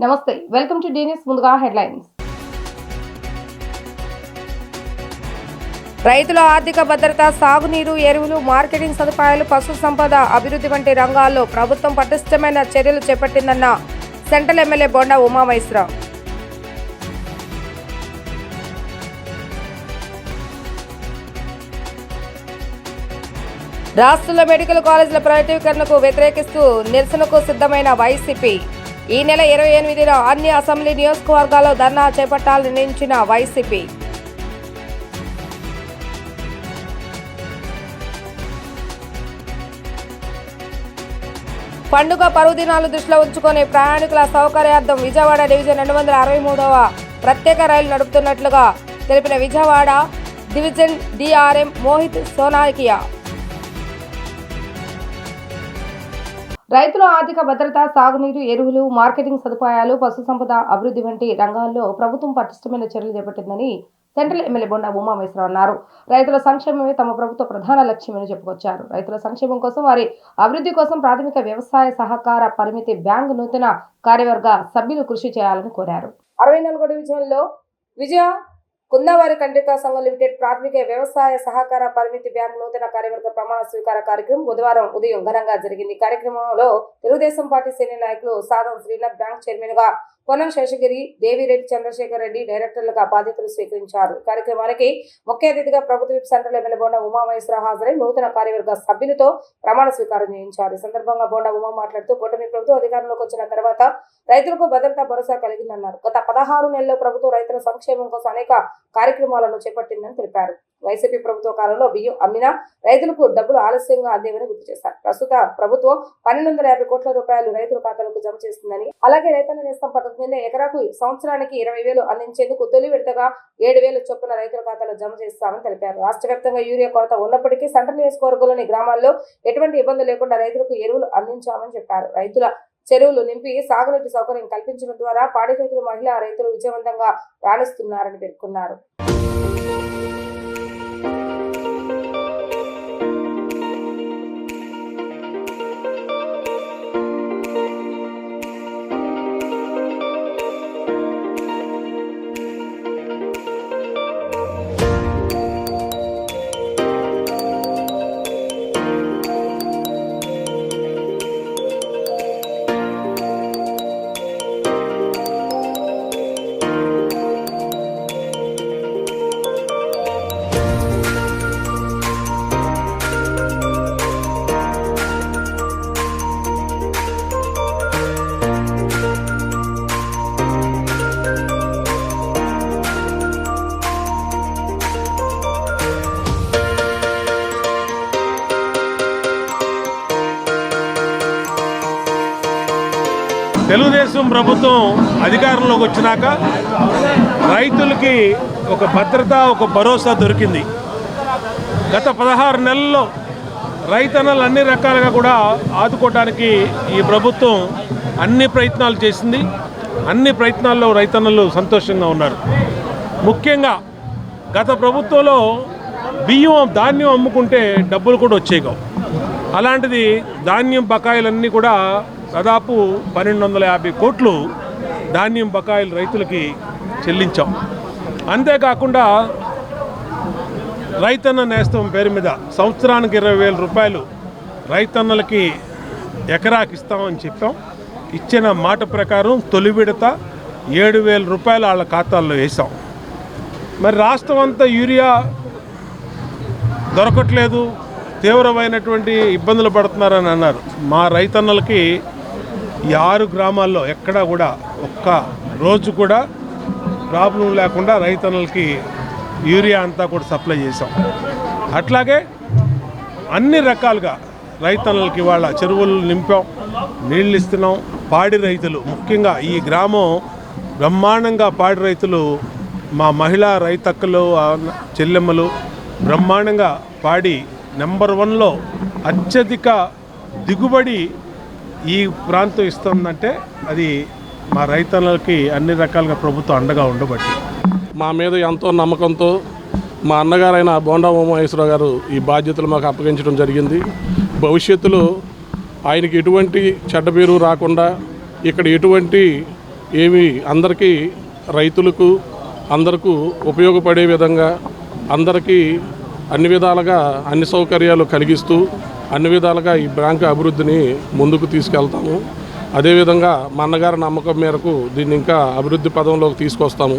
నమస్తే, welcome to డీనిస్. ముందుగా headlines. రైతుల ఆర్థిక భద్రత, సాగునీరు, ఎరువులు, మార్కెటింగ్ సదుపాయాలు, పశు సంపద అభివృద్ధి వంటి రంగాల్లో ప్రభుత్వం పటిష్టమైన చర్యలు చేపట్టిందన్న సెంట్రల్ ఎమ్మెల్యే బోండా ఉమామహేశ్వరరావు. రాష్ట్రంలో మెడికల్ కాలేజీల ప్రైవేటీకరణకు వ్యతిరేకిస్తూ నిరసనకు సిద్ధమైన వైసీపీ. ఈ నెల 28న అన్ని అసెంబ్లీ నియోజకవర్గాల్లో ధర్నా చేపట్టాలని నిర్ణయించిన వైసీపీ. పండుగ పర్వదినాలు దృష్టిలో ఉంచుకొని ప్రయాణికుల సౌకర్యార్థం విజయవాడ డివిజన్ 263వ ప్రత్యేక రైలు నడుపుతున్నట్లుగా తెలిపిన విజయవాడ డివిజన్ డిఆర్ఎం మోహిత్ సోనాకియా. రైతుల ఆర్థిక భద్రత, సాగునీరు, ఎరువులు, మార్కెటింగ్ సదుపాయాలు, పశు సంపద అభివృద్ధి వంటి రంగాల్లో ప్రభుత్వం పటిష్టమైన చర్యలు చేపట్టిందని సెంట్రల్ ఎమ్మెల్యే బోండా ఉమామహేశ్వరరావు అన్నారు. రైతుల సంక్షేమమే తమ ప్రభుత్వ ప్రధాన లక్ష్యమని చెప్పుకొచ్చారు. రైతుల సంక్షేమం కోసం, వారి అభివృద్ధి కోసం ప్రాథమిక వ్యవసాయ సహకార పరిమితి బ్యాంకు నూతన కార్యవర్గ సభ్యులు కృషి చేయాలని కోరారు. 64వ డివిజన్లో విజయ కుందావారి కండ్రికా సంఘం లిమిటెడ్ ప్రాథమిక వ్యవసాయ సహకార పరిమితి బ్యాంక్ నూతన కార్యవర్గ ప్రమాణ స్వీకార కార్యక్రమం బుధవారం ఉదయం ఘనంగా జరిగింది. కార్యక్రమంలో తెలుగుదేశం పార్టీ సీనియర్ నాయకులు సాధం శ్రీనాథ్, బ్యాంక్ చైర్మన్ గా పొన్నం శేషగిరి, దేవిరెడ్డి చంద్రశేఖర్ రెడ్డి డైరెక్టర్లుగా బాధ్యతలు స్వీకరించారు. ఈ కార్యక్రమానికి ముఖ్య అతిథిగా ప్రభుత్వ whip central MLA Bonda Umamaheswara Rao హాజరై నూతన కార్యవర్గ సభ్యులతో ప్రమాణ స్వీకారం చేయించారు. ఈ సందర్భంగా బోండా ఉమా మాట్లాడుతూ కూటమి ప్రభుత్వం అధికారంలోకి వచ్చిన తర్వాత రైతులకు భద్రతా భరోసా కలిగిందన్నారు. గత 16 నెలల్లో ప్రభుత్వం రైతుల సంక్షేమం కోసం అనేక కార్యక్రమాలను చేపట్టిందని తెలిపారు. వైసీపీ ప్రభుత్వ కాలంలో బియ్యం అమ్మినా రైతులకు డబ్బులు ఆలస్యంగా అందేవని గుర్తు చేశారు. ప్రస్తుత ప్రభుత్వం 1250 కోట్ల రూపాయలు రైతుల ఖాతాలకు జమ చేస్తుందని, అలాగే రైతన్న నేస్తం పథకం కింద ఎకరాకు సంవత్సరానికి 20,000 అందించేందుకు తొలి విడతగా 7,000 చొప్పున రైతుల ఖాతాలో జమ చేస్తామని తెలిపారు. రాష్ట్ర వ్యాప్తంగా యూరియా కొరత ఉన్నప్పటికీ సెంట్రల్ నియోజకవర్గంలోని గ్రామాల్లో ఎటువంటి ఇబ్బంది లేకుండా రైతులకు ఎరువులు అందించామని చెప్పారు. రైతుల చెరువులు నింపి సాగునీటి సౌకర్యం కల్పించడం ద్వారా పాడి రైతులు, మహిళా రైతులు విజయవంతంగా రాణిస్తున్నారని పేర్కొన్నారు. తెలుగుదేశం ప్రభుత్వం అధికారంలోకి వచ్చినాక రైతులకి ఒక భద్రత, ఒక భరోసా దొరికింది. గత 16 నెలల్లో రైతన్నలు అన్ని రకాలుగా కూడా ఆదుకోవడానికి ఈ ప్రభుత్వం అన్ని ప్రయత్నాలు చేసింది. అన్ని ప్రయత్నాల్లో రైతన్నలు సంతోషంగా ఉన్నారు. ముఖ్యంగా గత ప్రభుత్వంలో బియ్యం, ధాన్యం అమ్ముకుంటే డబ్బులు కూడా వచ్చేయవు. అలాంటిది ధాన్యం బకాయిలన్నీ కూడా దాదాపు 1250 కోట్లు ధాన్యం బకాయిలు రైతులకి చెల్లించాం. అంతేకాకుండా రైతన్న నేస్తం పేరు మీద సంవత్సరానికి 20,000 రూపాయలు రైతన్నలకి ఎకరాకి ఇస్తామని చెప్పాం. ఇచ్చిన మాట ప్రకారం తొలి విడత 7,000 రూపాయలు వాళ్ళ ఖాతాల్లో వేసాం. మరి రాష్ట్రం అంతా యూరియా దొరకట్లేదు, తీవ్రమైనటువంటి ఇబ్బందులు పడుతున్నారని అన్నారు. మా రైతన్నలకి ఈ 6 గ్రామాల్లో ఎక్కడా కూడా ఒక్క రోజు కూడా ప్రాబ్లం లేకుండా రైతన్నలకి యూరియా అంతా కూడా సప్లై చేసాం. అట్లాగే అన్ని రకాలుగా రైతన్నలకి వాళ్ళ చెరువులు నింపాం, నీళ్ళు ఇస్తున్నాం. పాడి రైతులు, ముఖ్యంగా ఈ గ్రామం బ్రహ్మాండంగా పాడి రైతులు, మా మహిళా రైతక్కలు, చెల్లెమ్మలు బ్రహ్మాండంగా పాడి నెంబర్ 1లో అత్యధిక దిగుబడి ఈ ప్రాంతం ఇస్తుందంటే అది మా రైతన్నలకి అన్ని రకాలుగా ప్రభుత్వం అండగా ఉండబట్టి. మా మీద ఎంతో నమ్మకంతో మా అన్నగారైన బోండా ఉమామహేశ్వరరావు గారు ఈ బాధ్యతలు మాకు అప్పగించడం జరిగింది. భవిష్యత్తులో ఆయనకి ఎటువంటి చెడ్డ పేరు రాకుండా, ఇక్కడ ఎటువంటి ఏవి అందరికీ రైతులకు అందరికీ ఉపయోగపడే విధంగా అందరికీ అన్ని విధాలుగా అన్ని సౌకర్యాలు కలిగిస్తూ అన్ని విధాలుగా ఈ బ్యాంకు అభివృద్ధిని ముందుకు తీసుకెళ్తాము. అదేవిధంగా మా అన్నగారి నమ్మకం మేరకు దీన్ని ఇంకా అభివృద్ధి పదంలోకి తీసుకొస్తాము.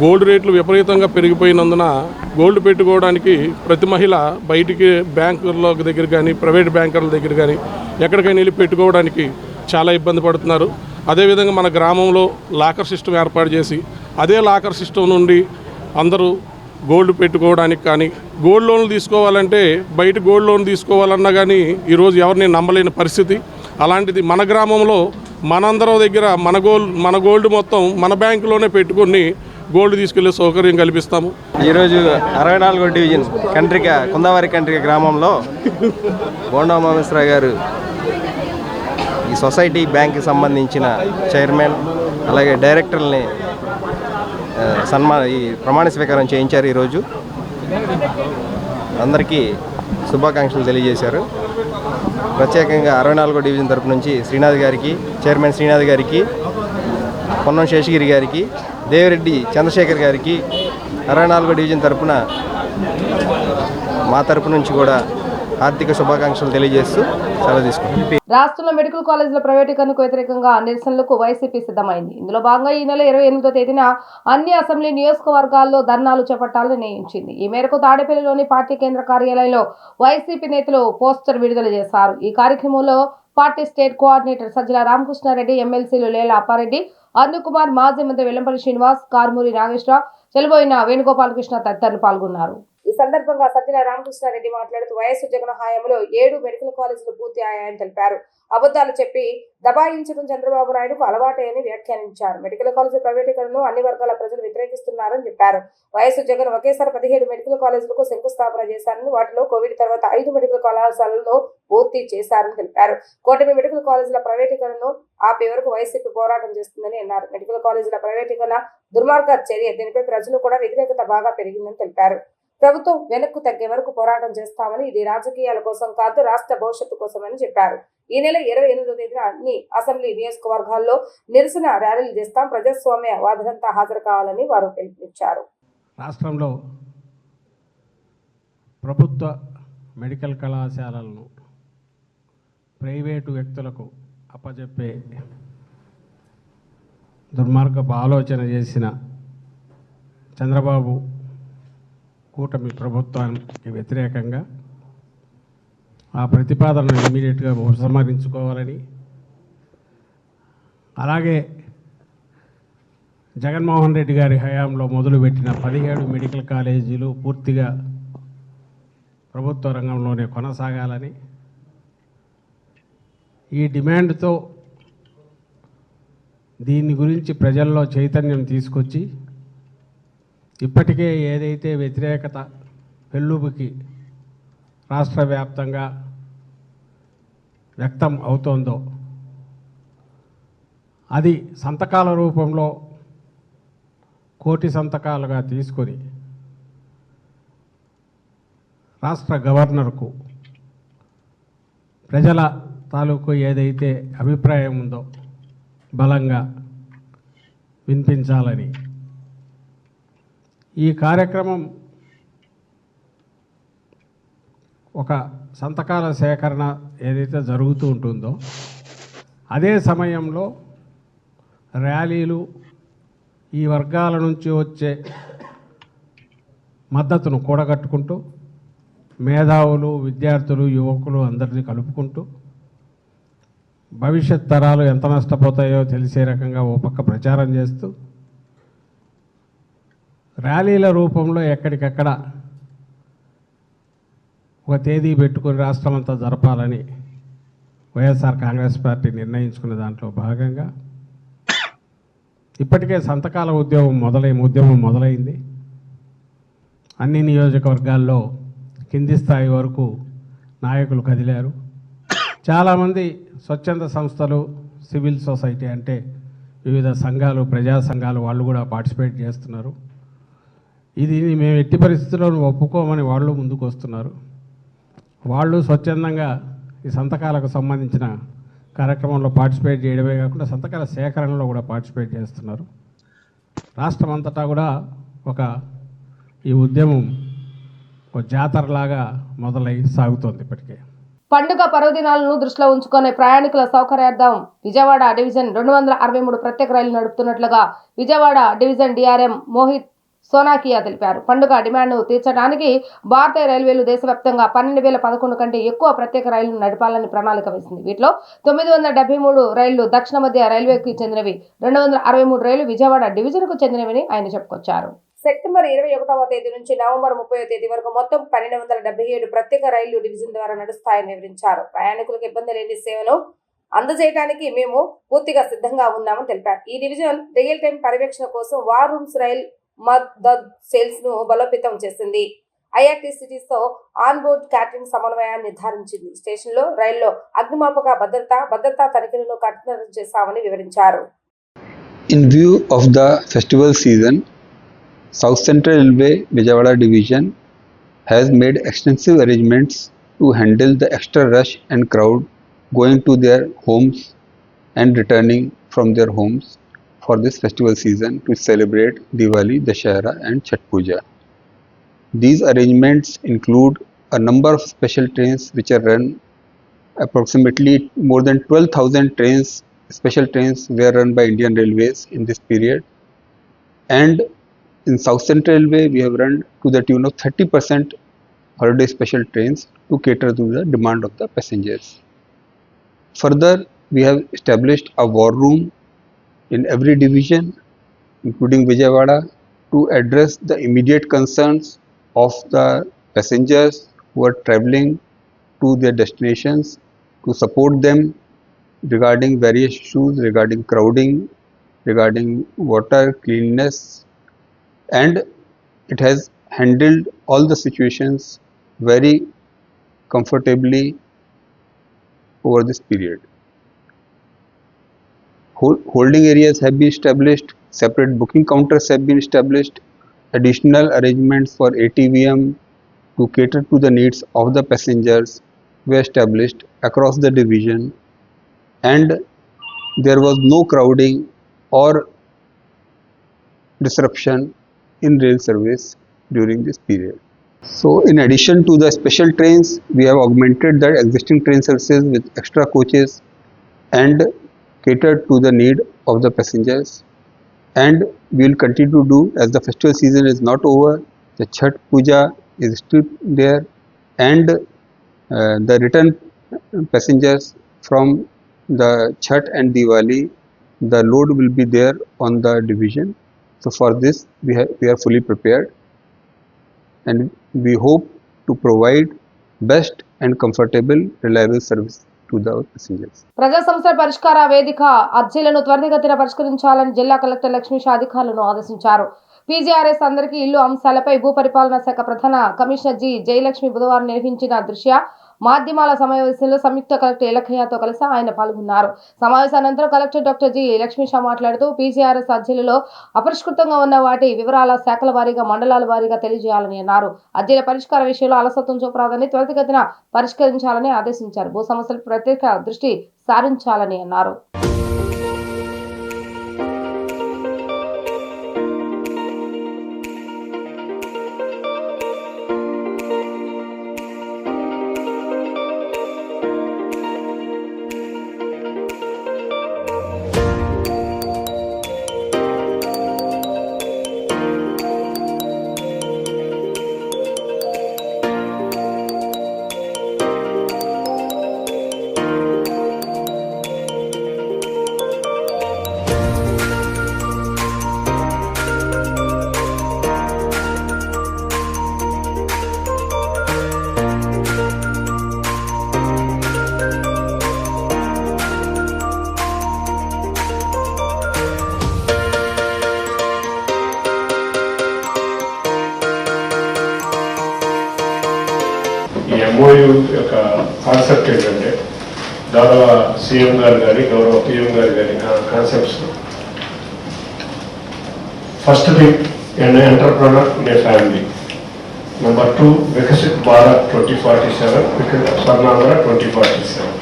గోల్డ్ రేట్లు విపరీతంగా పెరిగిపోయినందున గోల్డ్ పెట్టుకోవడానికి ప్రతి మహిళ బయటికి బ్యాంకుల దగ్గర కానీ ప్రైవేట్ బ్యాంకర్ల దగ్గర కానీ ఎక్కడికైనా వెళ్ళి పెట్టుకోవడానికి చాలా ఇబ్బంది పడుతున్నారు. అదేవిధంగా మన గ్రామంలో లాకర్ సిస్టమ్ ఏర్పాటు చేసి అదే లాకర్ సిస్టమ్ నుండి అందరూ గోల్డ్ పెట్టుకోవడానికి కానీ గోల్డ్ లోన్లు తీసుకోవాలంటే బయట గోల్డ్ లోన్ తీసుకోవాలన్నా కానీ ఈరోజు ఎవరిని నమ్మలేని పరిస్థితి. అలాంటిది మన గ్రామంలో మనందరం దగ్గర మన గోల్డ్ మొత్తం మన బ్యాంకులోనే పెట్టుకొని గోల్డ్ తీసుకెళ్లే సౌకర్యం కల్పిస్తాము. ఈరోజు 64వ డివిజన్ కుందావారి కండ్రిక గ్రామంలో బోండా ఉమామహేశ్వరరావు గారు ఈ సొసైటీ బ్యాంక్కి సంబంధించిన చైర్మన్ అలాగే డైరెక్టర్ని ఈ ప్రమాణ స్వీకారం చేయించారు. ఈరోజు అందరికీ శుభాకాంక్షలు తెలియజేశారు. ప్రత్యేకంగా 64వ డివిజన్ తరపు నుంచి శ్రీనాథ్ గారికి, చైర్మన్ శ్రీనాథ్ గారికి, పొన్నం శేషగిరి గారికి, దేవిరెడ్డి చంద్రశేఖర్ గారికి 64వ డివిజన్ తరపున మా తరపు నుంచి కూడా ఆర్థిక శుభాకాంక్షలు తెలియజేస్తూ సెలవు తీసుకుంటాం. రాష్ట్రంలో మెడికల్ కాలేజీల ప్రైవేటీకరణకు వ్యతిరేకంగా నిరసనలకు వైసీపీ సిద్ధమైంది. ఇందులో భాగంగా ఈ నెల 28వ తేదీన అన్ని అసెంబ్లీ నియోజకవర్గాల్లో ధర్నాలు చేపట్టాలని నిర్ణయించింది. ఈ మేరకు తాడేపల్లిలోని పార్టీ కేంద్ర కార్యాలయంలో వైసీపీ నేతలు పోస్టర్ విడుదల చేశారు. ఈ కార్యక్రమంలో party state coordinator Sajjala Ramakrishna Reddy, ఎమ్మెల్సీలు లేల అప్పారెడ్డి, అరుణ్కుమార్, మాజీ మంత్రి వెల్లంపల్లి శ్రీనివాస్, కార్మూరి నాగేశ్వరరావు, చెలబోయిన వేణుగోపాలకృష్ణ తదితరులు పాల్గొన్నారు. ఈ సందర్భంగా సజ్జల రామకృష్ణారెడ్డి మాట్లాడుతూ వైఎస్ జగన్ హయాంలో 7 మెడికల్ కాలేజీలు పూర్తి అయ్యాయని తెలిపారు. అబద్ధాలు చెప్పి దబాయించడం చంద్రబాబు నాయుడుకు అలవాటే అని వ్యాఖ్యానించారు. మెడికల్ కాలేజీ ప్రైవేటీకరణను అన్ని వర్గాల ప్రజలు వ్యతిరేకిస్తున్నారని చెప్పారు. వైఎస్ జగన్ ఒకేసారి 17 మెడికల్ కాలేజీలకు శంకుస్థాపన చేశారని, వాటిలో కోవిడ్ తర్వాత 5 మెడికల్ కళాశాలలను పూర్తి చేశారని తెలిపారు. కూటమి మెడికల్ కాలేజీల ప్రైవేటీకరణను ఆపే వరకు వైసీపీ పోరాటం చేస్తుందని అన్నారు. మెడికల్ కాలేజీల ప్రైవేటీకరణ దుర్మార్గ చర్య, దీనిపై ప్రజలు కూడా వ్యతిరేకత బాగా పెరిగిందని తెలిపారు. ప్రభుత్వం వెనక్కు తగ్గే వరకు పోరాటం చేస్తామని, ఇది రాజకీయాల కోసం కాదు, రాష్ట్ర భవిష్యత్తు కోసమని చెప్పారు. ఈ నెల 28వ తేదీన అన్ని అసెంబ్లీ నియోజకవర్గాల్లో నిరసన ర్యాలీలు చేస్తాం, ప్రజాస్వామ్య వాదులంతా హాజరు కావాలని వారు పిలుపునిచ్చారు. రాష్ట్రంలో ప్రభుత్వ మెడికల్ కళాశాలలను ప్రైవేటు వ్యక్తులకు అప్పజెప్పే దుర్మార్గపు ఆలోచన చేసిన చంద్రబాబు కూటమి ప్రభుత్వానికి వ్యతిరేకంగా ఆ ప్రతిపాదనను ఇమీడియట్గా ఉపసంహరించుకోవాలని, అలాగే జగన్మోహన్ రెడ్డి గారి హయాంలో మొదలుపెట్టిన 17 మెడికల్ కాలేజీలు పూర్తిగా ప్రభుత్వ రంగంలోనే కొనసాగాలని, ఈ డిమాండ్తో దీని గురించి ప్రజల్లో చైతన్యం తీసుకొచ్చి ఇప్పటికే ఏదైతే వ్యతిరేకత పెళ్ళుబుకి రాష్ట్ర వ్యాప్తంగా వ్యక్తం అవుతోందో అది సంతకాల రూపంలో కోటి సంతకాలుగా తీసుకొని రాష్ట్ర గవర్నర్కు ప్రజల తాలూకు ఏదైతే అభిప్రాయం ఉందో బలంగా వినిపించాలని ఈ కార్యక్రమం ఒక సంతకాల సేకరణ ఏదైతే జరుగుతూ ఉంటుందో అదే సమయంలో ర్యాలీలు, ఈ వర్గాల నుంచి వచ్చే మద్దతును కూడగట్టుకుంటూ మేధావులు, విద్యార్థులు, యువకులు అందరినీ కలుపుకుంటూ భవిష్యత్ తరాలు ఎంత నష్టపోతాయో తెలిసే రకంగా ఓ పక్క ప్రచారం చేస్తూ ర్యాలీల రూపంలో ఎక్కడికక్కడ ఒక తేదీ పెట్టుకుని రాష్ట్రమంతా జరపాలని వైఎస్ఆర్ కాంగ్రెస్ పార్టీ నిర్ణయించుకున్న దాంట్లో భాగంగా ఇప్పటికే సంతకాల ఉద్యమం మొదలైంది. అన్ని నియోజకవర్గాల్లో కింది స్థాయి వరకు నాయకులు కదిలారు. చాలామంది స్వచ్ఛంద సంస్థలు, సివిల్ సొసైటీ అంటే వివిధ సంఘాలు, ప్రజా సంఘాలు వాళ్ళు కూడా పార్టిసిపేట్ చేస్తున్నారు. ఇది మేము ఎట్టి పరిస్థితుల్లో ఒప్పుకోమని వాళ్ళు ముందుకు వస్తున్నారు. వాళ్ళు స్వచ్ఛందంగా ఈ సంతకాలకు సంబంధించిన కార్యక్రమంలో పార్టిసిపేట్ చేయడమే కాకుండా సంతకాల సేకరణలో కూడా పార్టిసిపేట్ చేస్తున్నారు. రాష్ట్రం అంతటా కూడా ఈ ఉద్యమం ఒక జాతరలాగా మొదలై సాగుతోంది ఇప్పటికే. పండుగ పర్వదినాలను దృష్టిలో ఉంచుకునే ప్రయాణికుల సౌకర్యార్థం విజయవాడ డివిజన్ 263 ప్రత్యేక రైళ్లు నడుపుతున్నట్లుగా విజయవాడ డివిజన్ డిఆర్ఎం మోహిత్ సోనాకియా తెలిపారు. పండుగ డిమాండ్ను తీర్చడానికి భారతీయ రైల్వేలు దేశవ్యాప్తంగా 12,011 కంటే ఎక్కువ ప్రత్యేక రైళ్లను నడపాలని ప్రణాళిక వేసింది. వీటిలో 973 రైళ్లు దక్షిణ మధ్య రైల్వేకి చెందినవి, 263 రైళ్లు విజయవాడ డివిజన్కు చెందినవని ఆయన చెప్పుకొచ్చారు. సెప్టెంబర్ 21వ తేదీ నుంచి నవంబర్ 30వ తేదీ వరకు మొత్తం 1277 ప్రత్యేక రైళ్లు డివిజన్ ద్వారా నడుస్తాయని వివరించారు. ప్రయాణికులకు ఇబ్బంది లేని సేవను అందజేయడానికి మేము పూర్తిగా సిద్ధంగా ఉన్నామని తెలిపారు. ఈ డివిజన్ రియల్ టైం పర్యవేక్షణ కోసం war rooms rail Madad sales ను బలోపేతం చేసింది. ఐఆర్టీసీతో ఆన్ బోర్డ్ క్యాటరింగ్ సమన్వయాన్ని నిర్ధారించింది. స్టేషన్లో రైల్లో అగ్నిమాపక భద్రతా తనిఖీలను కఠినం చేశామని వివరించారు. In view of the festival season, South Central Railway Vijayawada Division has made extensive arrangements to handle the extra rush and crowd going to their homes and returning from their homes for this festival season to celebrate Diwali, Dashera and Chhath Puja. These arrangements include a number of special trains which are run. Approximately more than 12,000 trains, special trains were run by Indian Railways in this period, and in South Central Railway we have run to the tune of 30% holiday special trains to cater to the demand of the passengers. Further, we have established a war room in every division, including Vijayawada, to address the immediate concerns of the passengers who are travelling to their destinations, to support them regarding various issues regarding crowding, regarding water, cleanliness, and it has handled all the situations very comfortably over this period. Holding areas have been established, separate booking counters have been established, additional arrangements for ATVM to cater to the needs of the passengers were established across the division, and there was no crowding or disruption in rail service during this period. So in addition to the special trains, we have augmented the existing train services with extra coaches and catered to the need of the passengers, and we will continue to do as the festival season is not over. The Chhath Puja is still there, and the return passengers from the Chhath and Diwali, the load will be there on the division. So for this we are fully prepared, and we hope to provide best and comfortable reliable service to the passengers. ప్రజా సమస్యల పరిష్కార వేదిక అర్జీలను త్వరితగతిన పరిష్కరించాలని జిల్లా collector లక్ష్మీష్ అధికారులను ఆదేశించారు. PGRS అందరికీ ఇల్లు అంశాలపై భూపరిపాలన శాఖ ప్రధాన కమిషనర్ జి జయలక్ష్మి బుధవారం నిర్వహించిన దృశ్య మాధ్యమాల సమావేశంలో సంయుక్త కలెక్టర్ ఇలఖయ్యతో కలిసి ఆయన పాల్గొన్నారు. సమావేశానంతరం కలెక్టర్ డాక్టర్ జి లక్ష్మీషా మాట్లాడుతూ పీజీఆర్ఎస్ అర్జీలలో అపరిష్కృతంగా ఉన్న వాటి వివరాల శాఖల వారీగా మండలాల వారీగా తెలియజేయాలని అన్నారు. అర్జీల పరిష్కార విషయంలో అలసత్వం చూపరాదని త్వరితగతిన పరిష్కరించాలని ఆదేశించారు. భూ సమస్యలు ప్రత్యేక దృష్టి సారించాలని అన్నారు. ఈ ఎంఓయూ యొక్క కాన్సెప్ట్ ఏంటంటే గౌరవ సీఎం గారు కానీ గౌరవ పిఎం గారు కానీ concepts first thing entrepreneur in a family, number 2 Viksit Bharat 2047, Swarnandhra 2047.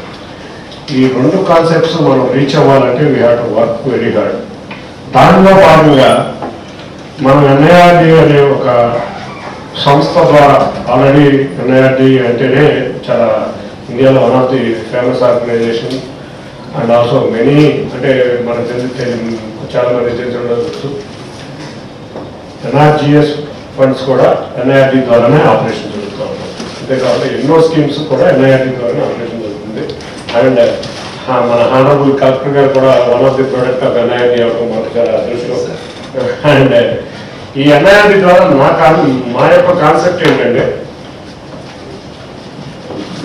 ఈ రెండు కాన్సెప్ట్స్ మనం రీచ్ అవ్వాలంటే we have to work very hard. దానిలో భాగంగా మనం ఎన్ఐఆర్డి అనే ఒక సంస్థ ద్వారా ఆల్రెడీ ఎన్ఐఆర్డి అంటేనే చాలా ఇండియాలో one of the famous organisation and also many అంటే మనకు చాలా మంది తెలిసి ఉండవచ్చు. ఎన్ఆర్జిఎస్ ఫండ్స్ కూడా ఎన్ఐఆర్డి ద్వారానే ఆపరేషన్ జరుగుతూ ఉంటాయి. అంతేకాకుండా ఎన్నో స్కీమ్స్ కూడా ఎన్ఐఆర్డి ద్వారానే ఆపరేషన్ జరుగుతుంది. అండ్ మన హానరబుల్ కలెక్టర్ గారు కూడా one of the product of NIRD అవడం మనకు చాలా అదృష్టం. అండ్ ఈ ఎన్ఐఆర్డి ద్వారా మా యొక్క కాన్సెప్ట్ ఏంటంటే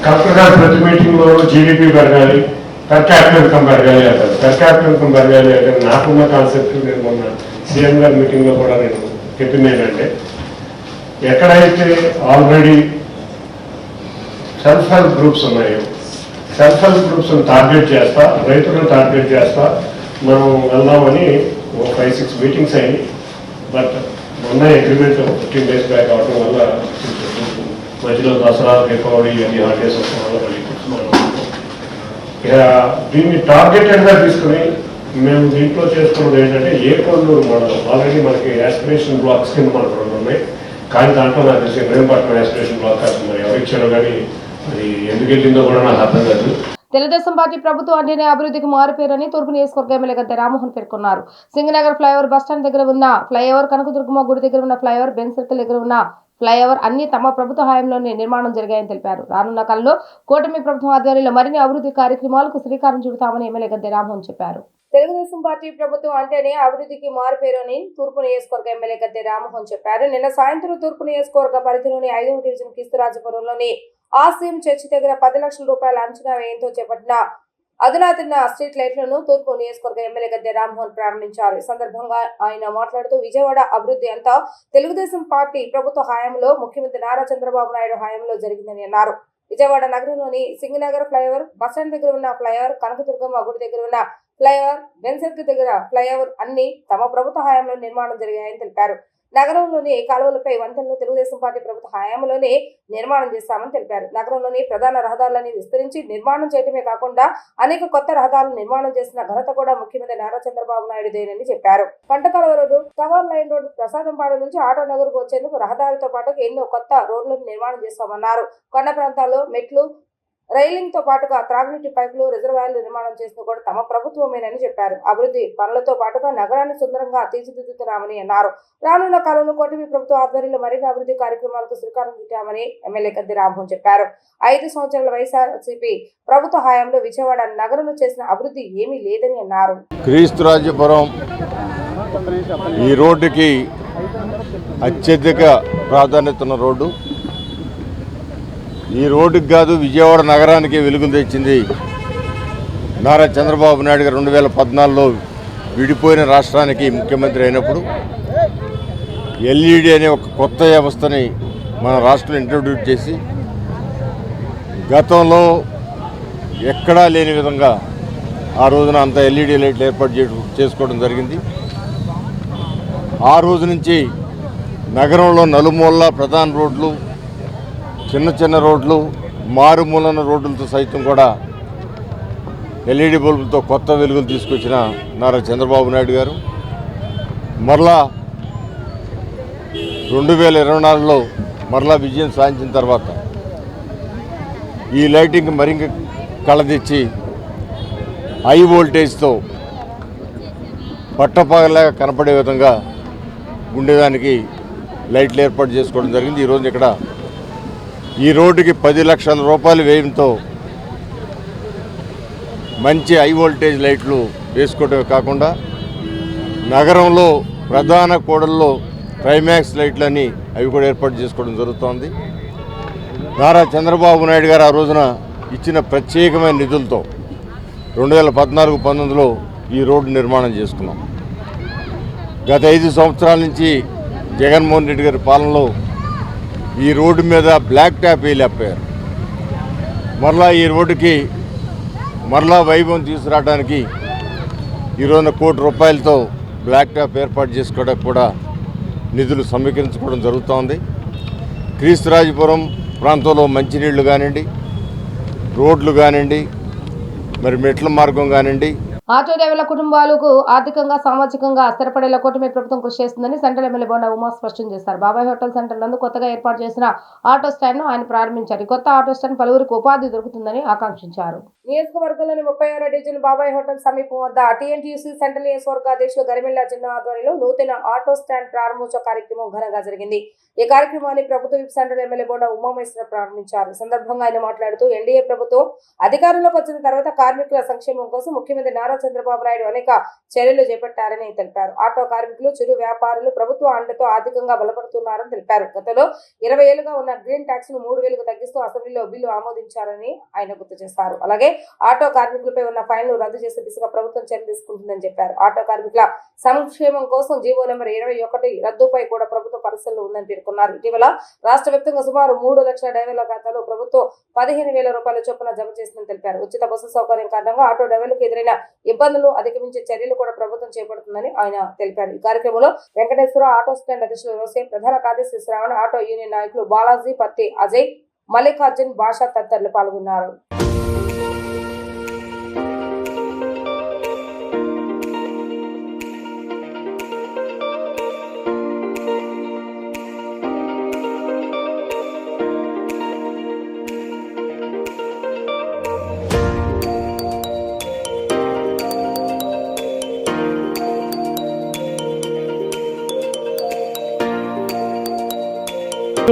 కలెక్టర్ గారు ప్రతి మీటింగ్లో జీడిపి పెరగాలి, పర్ క్యాపిటల్ ఇన్కమ్ పెరగాలి అంటారు. పర్ క్యాపిటల్ ఇన్కమ్ పెరగాలి అంటే నాకున్న కాన్సెప్ట్ నేను మొన్న సీఎం గారి మీటింగ్లో కూడా నేను చెప్పింది ఏంటంటే ఎక్కడైతే ఆల్రెడీ సెల్ఫ్ హెల్ప్ గ్రూప్స్ ఉన్నాయో సెల్ఫ్ హెల్ప్ గ్రూప్స్ని టార్గెట్ చేస్తా, రైతులను టార్గెట్ చేస్తా మనం వెళ్దామని 5-6 మీటింగ్స్ అయ్యి. బట్ మొన్న అగ్రిమెంట్ 15 days బ్యాక్ అవడం వల్ల మధ్యలో దసరా దీపావళి అన్ని హాలిడేస్ వస్తాం వల్ల మళ్ళీ దీన్ని టార్గెటెడ్గా తీసుకుని మేము దీంట్లో చేసుకున్నది ఏంటంటే ఏకొల్లూరు మోడల్ ఆల్రెడీ మనకి యాస్పిరేషన్ బ్లాక్స్ కింద మనకు 2 ఉన్నాయి. కానీ దాంట్లో నాకు తెలిసి ఇబ్రహీంపట్నం యాస్పిరేషన్ బ్లాక్ కాదు, మరి ఎవరు ఇచ్చారో కానీ అది ఎందుకు వెళ్ళిందో కూడా నాకు అర్థం కాదు. తెలుగుదేశం పార్టీ ప్రభుత్వం అంటేనే అభివృద్ధికి మారుపేరని తూర్పు నియోజకవర్గ ఎమ్మెల్యే గద్దె రామ్మోహన్ పేర్కొన్నారు. సింగనగర్ ఫ్లైఓవర్ బస్టాండ్ దగ్గర ఉన్న ఫ్లైఓవర్, కనకదుర్గమ్మ గుడి దగ్గర ఉన్న ఫ్లైఓవర్, బెన్ సర్కిల్ దగ్గర ఉన్న ఫ్లైఓవర్ అన్ని తమ ప్రభుత్వ హయాంలోనే నిర్మాణం జరిగాయని తెలిపారు. రానున్న కాలంలో కూటమి ప్రభుత్వం ఆధ్వర్యంలో మరిన్ని అభివృద్ధి కార్యక్రమాలకు శ్రీకారం చుడతామని ఎమ్మెల్యే గద్దె రామ్మోహన్ చెప్పారు. తెలుగుదేశం పార్టీ ప్రభుత్వం అంటేనే అభివృద్ధికి మారుపేరని తూర్పు నియోజకవర్గ ఎమ్మెల్యే గద్దె రామ్మోహన్ చెప్పారు. నిన్న సాయంత్రం తూర్పు నియోజకవర్గ పరిధిలోని 5వ డివిజన్ కిస్తురాజపురంలోని ఆసియం చర్చి దగ్గర 10 లక్షల రూపాయల అంచనా వ్యయంతో చేపట్టిన అధునాతన స్ట్రీట్ లైట్లను తూర్పు నియోజకవర్గ ఎమ్మెల్యే గద్దె రామ్మోహన్ ప్రారంభించారు. ఈ సందర్భంగా ఆయన మాట్లాడుతూ విజయవాడ అభివృద్ధి అంతా తెలుగుదేశం పార్టీ ప్రభుత్వ హయాంలో, ముఖ్యమంత్రి నారా చంద్రబాబు నాయుడు హయాంలో జరిగిందని అన్నారు. విజయవాడ నగరంలోని సింగనగర్ ఫ్లైఓవర్, బస్టాండ్ దగ్గర ఉన్న ఫ్లైఓవర్, కనకదుర్గమ్మ గుడి దగ్గర ఉన్న ఫ్లైఓవర్, బెన్ సర్కిల్ దగ్గర ఫ్లైఓవర్ అన్ని తమ ప్రభుత్వ హయాంలో నిర్మాణం జరిగాయని తెలిపారు. నగరంలోని కాలువలపై వంతెనలు తెలుగుదేశం పార్టీ ప్రభుత్వ హయాంలోనే నిర్మాణం చేస్తామని తెలిపారు. నగరంలోని ప్రధాన రహదారులని విస్తరించి నిర్మాణం చేయడమే కాకుండా అనేక కొత్త రహదారులు నిర్మాణం చేసిన ఘనత కూడా ముఖ్యమంత్రి నారా చంద్రబాబు నాయుడుదేనని చెప్పారు. పంటకాలువ road, tower line road, Prasadampadu నుంచి ఆటో నగర్కు వచ్చేందుకు రహదారితో పాటు ఎన్నో కొత్త రోడ్లను నిర్మాణం చేస్తామన్నారు. కొండ ప్రాంతాల్లో మెట్లు, రైలింగ్ తో పాటుగా త్రాగునీటి పైపులు, రిజర్వాయర్లు నిర్మాణం చేసిన కూడా తమ ప్రభుత్వమేనని చెప్పారు. అభివృద్ధి పనులతో పాటుగా నగరాన్ని సుందరంగా తీర్చిదిద్దుతున్నామని అన్నారు. రానున్న కాలంలో కూటమి ప్రభుత్వ ఆధ్వర్యంలో మరిన్ని అభివృద్ధి కార్యక్రమాలకు శ్రీకారం చుట్టామని ఎమ్మెల్యే గద్దె రామ్మోహన్ చెప్పారు. 5 సంవత్సరాల వైఎస్ఆర్సీపీ ప్రభుత్వ హయాంలో విజయవాడ నగరంలో చేసిన అభివృద్ధి ఏమీ లేదని అన్నారు. క్రీస్తురాజపురం ఈ రోడ్డుకి అత్యధిక ప్రాధాన్యత ఉన్న రోడ్డు. ఈ రోడ్డుకి కాదు, విజయవాడ నగరానికి వెలుగులు తెచ్చింది నారా చంద్రబాబు నాయుడు గారు 2014లో విడిపోయిన రాష్ట్రానికి ముఖ్యమంత్రి అయినప్పుడు ఎల్ఈడి అనే ఒక కొత్త వ్యవస్థని మన రాష్ట్రంలో ఇంట్రొడ్యూస్ చేసి గతంలో ఎక్కడా లేని విధంగా ఆ రోజున అంత ఎల్ఈడి లైట్లు ఏర్పాటు చేసుకోవడం జరిగింది. ఆ రోజు నుంచి నగరంలో నలుమూలల ప్రధాన రోడ్లు, చిన్న చిన్న రోడ్లు, మారుమూలన రోడ్లతో సైతం కూడా ఎల్ఈడి బల్బులతో కొత్త వెలుగులు తీసుకొచ్చిన నారా చంద్రబాబు నాయుడు గారు మరలా 2024లో మరలా విజయం సాధించిన తర్వాత ఈ లైటింగ్ మరింత కళదిచ్చి హై వోల్టేజ్తో పట్టపగలాగా కనపడే విధంగా ఉండేదానికి లైట్లు ఏర్పాటు చేసుకోవడం జరిగింది. ఈరోజు ఇక్కడ ఈ రోడ్డుకి 10 లక్షల రూపాయల వ్యయంతో మంచి హై వోల్టేజ్ లైట్లు వేసుకోవడమే కాకుండా నగరంలో ప్రధాన కూడల్లో ట్రైమాక్స్ లైట్లని అవి కూడా ఏర్పాటు చేసుకోవడం జరుగుతోంది. నారా చంద్రబాబు నాయుడు గారు ఆ రోజున ఇచ్చిన ప్రత్యేకమైన నిధులతో 2014-19లో ఈ రోడ్డు నిర్మాణం చేసుకున్నాం. గత 5 సంవత్సరాల నుంచి జగన్మోహన్ రెడ్డి గారి పాలనలో ఈ రోడ్డు మీద బ్లాక్ ట్యాప్ వేయలేకపోయారు. మరలా ఈ రోడ్డుకి మరలా వైభవం తీసుకురావడానికి ఈరోజున ₹1 కోటి బ్లాక్ ట్యాప్ ఏర్పాటు చేసుకోవడానికి కూడా నిధులు సమీకరించుకోవడం జరుగుతోంది. క్రీస్తురాజపురం ప్రాంతంలో మంచినీళ్లు కానివ్వండి, రోడ్లు కానివ్వండి, మరి మెట్ల మార్గం కానివ్వండి, ఆటో డ్రైవర్ల కుటుంబాలకు ఆర్థికంగా సామాజికంగా స్థిరపడేలా కూటమి ప్రభుత్వం కృషి చేస్తుందని సెంట్రల్ ఎమ్మెల్యే బొండా ఉమా స్పష్టం చేశారు. బాబాయ్ హోటల్ సెంటర్ నందు కొత్తగా ఏర్పాటు చేసిన ఆటో స్టాండ్ ను ఆయన ప్రారంభించారు. కొత్త ఆటో స్టాండ్ పలువురికి ఉపాధి దొరుకుతుందని ఆకాంక్షించారు. నియోజకవర్గంలోని 36వ డివిజన్ బాబాయ్ హోటల్ సమీపం వద్ద టీఎన్టీయూసీ సెంట్రల్ నియోజకవర్గ అధ్యక్షులు గరిమెల్లా జిన్నా ఆధ్వర్యంలో నూతన ఆటో స్టాండ్ ప్రారంభోత్సవ కార్యక్రమం ఘనంగా జరిగింది. ఈ కార్యక్రమాన్ని ప్రభుత్వ whip central MLA Bonda Umamaheswara Rao ప్రారంభించారు. సందర్భంగా ఆయన మాట్లాడుతూ ఎన్డీఏ ప్రభుత్వం అధికారంలోకి వచ్చిన తర్వాత కార్మికుల సంక్షేమం కోసం ముఖ్యమంత్రి నారా చంద్రబాబు నాయుడు అనేక చర్యలు చేపట్టారని తెలిపారు. ఆటో కార్మికులు, చిరు వ్యాపారులు ప్రభుత్వ అండతో ఆర్థికంగా బలపడుతున్నారని తెలిపారు. గతంలో 20 ఏళ్లుగా ఉన్న గ్రీన్ ట్యాక్స్ ను 3,000కు తగ్గిస్తూ అసెంబ్లీలో బిల్లు ఆమోదించారని ఆయన గుర్తు చేశారు. అలాగే ఆటో కార్మికులపై ఉన్న ఫైన్లు రద్దు చేసే దిశగా ప్రభుత్వం చర్య తీసుకుంటుందని చెప్పారు. ఆటో కార్మికుల సంక్షేమం కోసం జీవో నెంబర్ 21 రద్దుపై కూడా ప్రభుత్వ పరిశీలనలో ఉందని పేర్కొన్నారు. ఇటీవల రాష్ట్ర వ్యాప్తంగా సుమారు 3 లక్షల డ్రైవర్ల ఖాతాలో ప్రభుత్వం 15,000 రూపాయల చొప్పున జమ చేసిందని తెలిపారు. ఉచిత బస్సు సౌకర్యం కారణంగా ఆటో డ్రైవర్లకు ఎదురైన ఇబ్బందులు అధిగమించే చర్యలు కూడా ప్రభుత్వం చేపడుతుందని ఆయన తెలిపారు. ఈ కార్యక్రమంలో వెంకటేశ్వర ఆటో స్టాండ్ అధ్యక్షులు రోసే, ప్రధాన కార్యదర్శి శ్రావణ, ఆటో యూనియన్ నాయకులు బాలాజీ, పత్తి అజయ్, మల్లికార్జున్, భాషా తదితరులు పాల్గొన్నారు.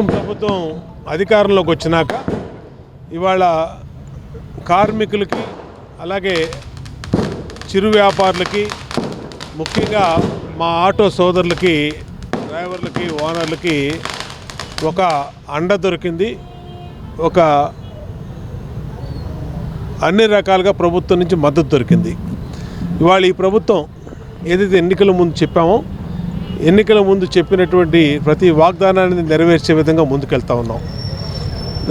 ప్రభుత్వం అధికారంలోకి వచ్చినాక ఇవాళ కార్మికులకి, అలాగే చిరు వ్యాపారులకి, ముఖ్యంగా మా ఆటో సోదరులకి, డ్రైవర్లకి, ఓనర్లకి ఒక అండ దొరికింది. ఒక అన్ని రకాలుగా ప్రభుత్వం నుంచి మద్దతు దొరికింది. ఇవాళ ఈ ప్రభుత్వం ఏదైతే ఎన్నికల ముందు చెప్పామో, ఎన్నికల ముందు చెప్పినటువంటి ప్రతి వాగ్దానాన్ని నెరవేర్చే విధంగా ముందుకెళ్తా ఉన్నాం.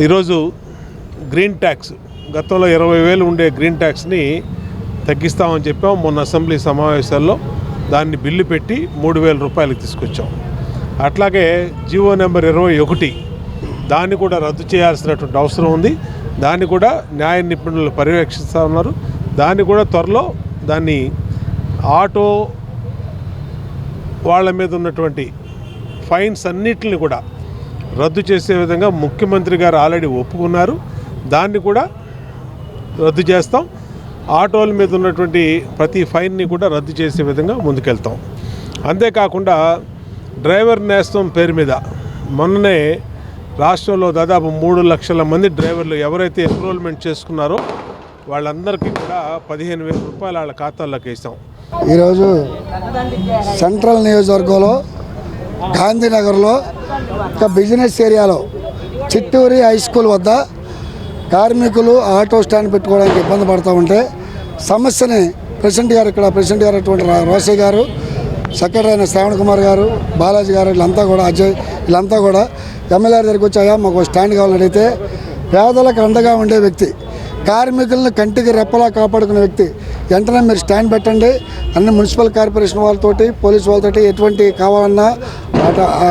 ఈరోజు గ్రీన్ ట్యాక్స్, గతంలో 20,000 ఉండే గ్రీన్ ట్యాక్స్ని తగ్గిస్తామని చెప్పాం. మొన్న అసెంబ్లీ సమావేశాల్లో దాన్ని బిల్లు పెట్టి 3,000 రూపాయలకు తీసుకొచ్చాం. అట్లాగే జీవో నెంబర్ 21 దాన్ని కూడా రద్దు చేయాల్సినటువంటి అవసరం ఉంది. దాన్ని కూడా న్యాయ నిపుణులు పర్యవేక్షిస్తూ ఉన్నారు. దాన్ని కూడా త్వరలో దాన్ని ఆటో వాళ్ళ మీద ఉన్నటువంటి ఫైన్స్ అన్నిటిని కూడా రద్దు చేసే విధంగా ముఖ్యమంత్రి గారు ఆల్రెడీ ఒప్పుకున్నారు. దాన్ని కూడా రద్దు చేస్తాం. ఆటోల మీద ఉన్నటువంటి ప్రతి ఫైన్ని కూడా రద్దు చేసే విధంగా ముందుకెళ్తాం. అంతేకాకుండా డ్రైవర్ నేస్తం పేరు మీద మొన్ననే రాష్ట్రంలో దాదాపు 3 లక్షల మంది డ్రైవర్లు ఎవరైతే ఎన్రోల్మెంట్ చేసుకున్నారో వాళ్ళందరికీ కూడా 15,000 రూపాయలు వాళ్ళ ఖాతాల్లోకి వేసాం. ఈరోజు సెంట్రల్ నియోజకవర్గంలో గాంధీనగర్లో ఒక బిజినెస్ ఏరియాలో చిట్టూరి హై స్కూల్ వద్ద కార్మికులు ఆటో స్టాండ్ పెట్టుకోవడానికి ఇబ్బంది పడుతూ ఉంటే సమస్యని ప్రెసిడెంట్ గారు అటువంటి రోసే గారు, సెక్రటరీ అయిన శ్రావణ్ కుమార్ గారు, బాలాజీ గారు, వీళ్ళంతా కూడా అజయ్, వీళ్ళంతా కూడా ఎమ్మెల్యే దగ్గరికి వచ్చాయా మాకు స్టాండ్ కావాలని అడిగితే పేదలకు అండగా ఉండే వ్యక్తి, కార్మికులను కంటికి రెప్పలా కాపాడుకునే వ్యక్తి, వెంటనే మీరు స్టాండ్ పెట్టండి, అన్ని మున్సిపల్ కార్పొరేషన్ వాళ్ళతోటి, పోలీసు వాళ్ళతోటి ఎటువంటి కావాలన్నా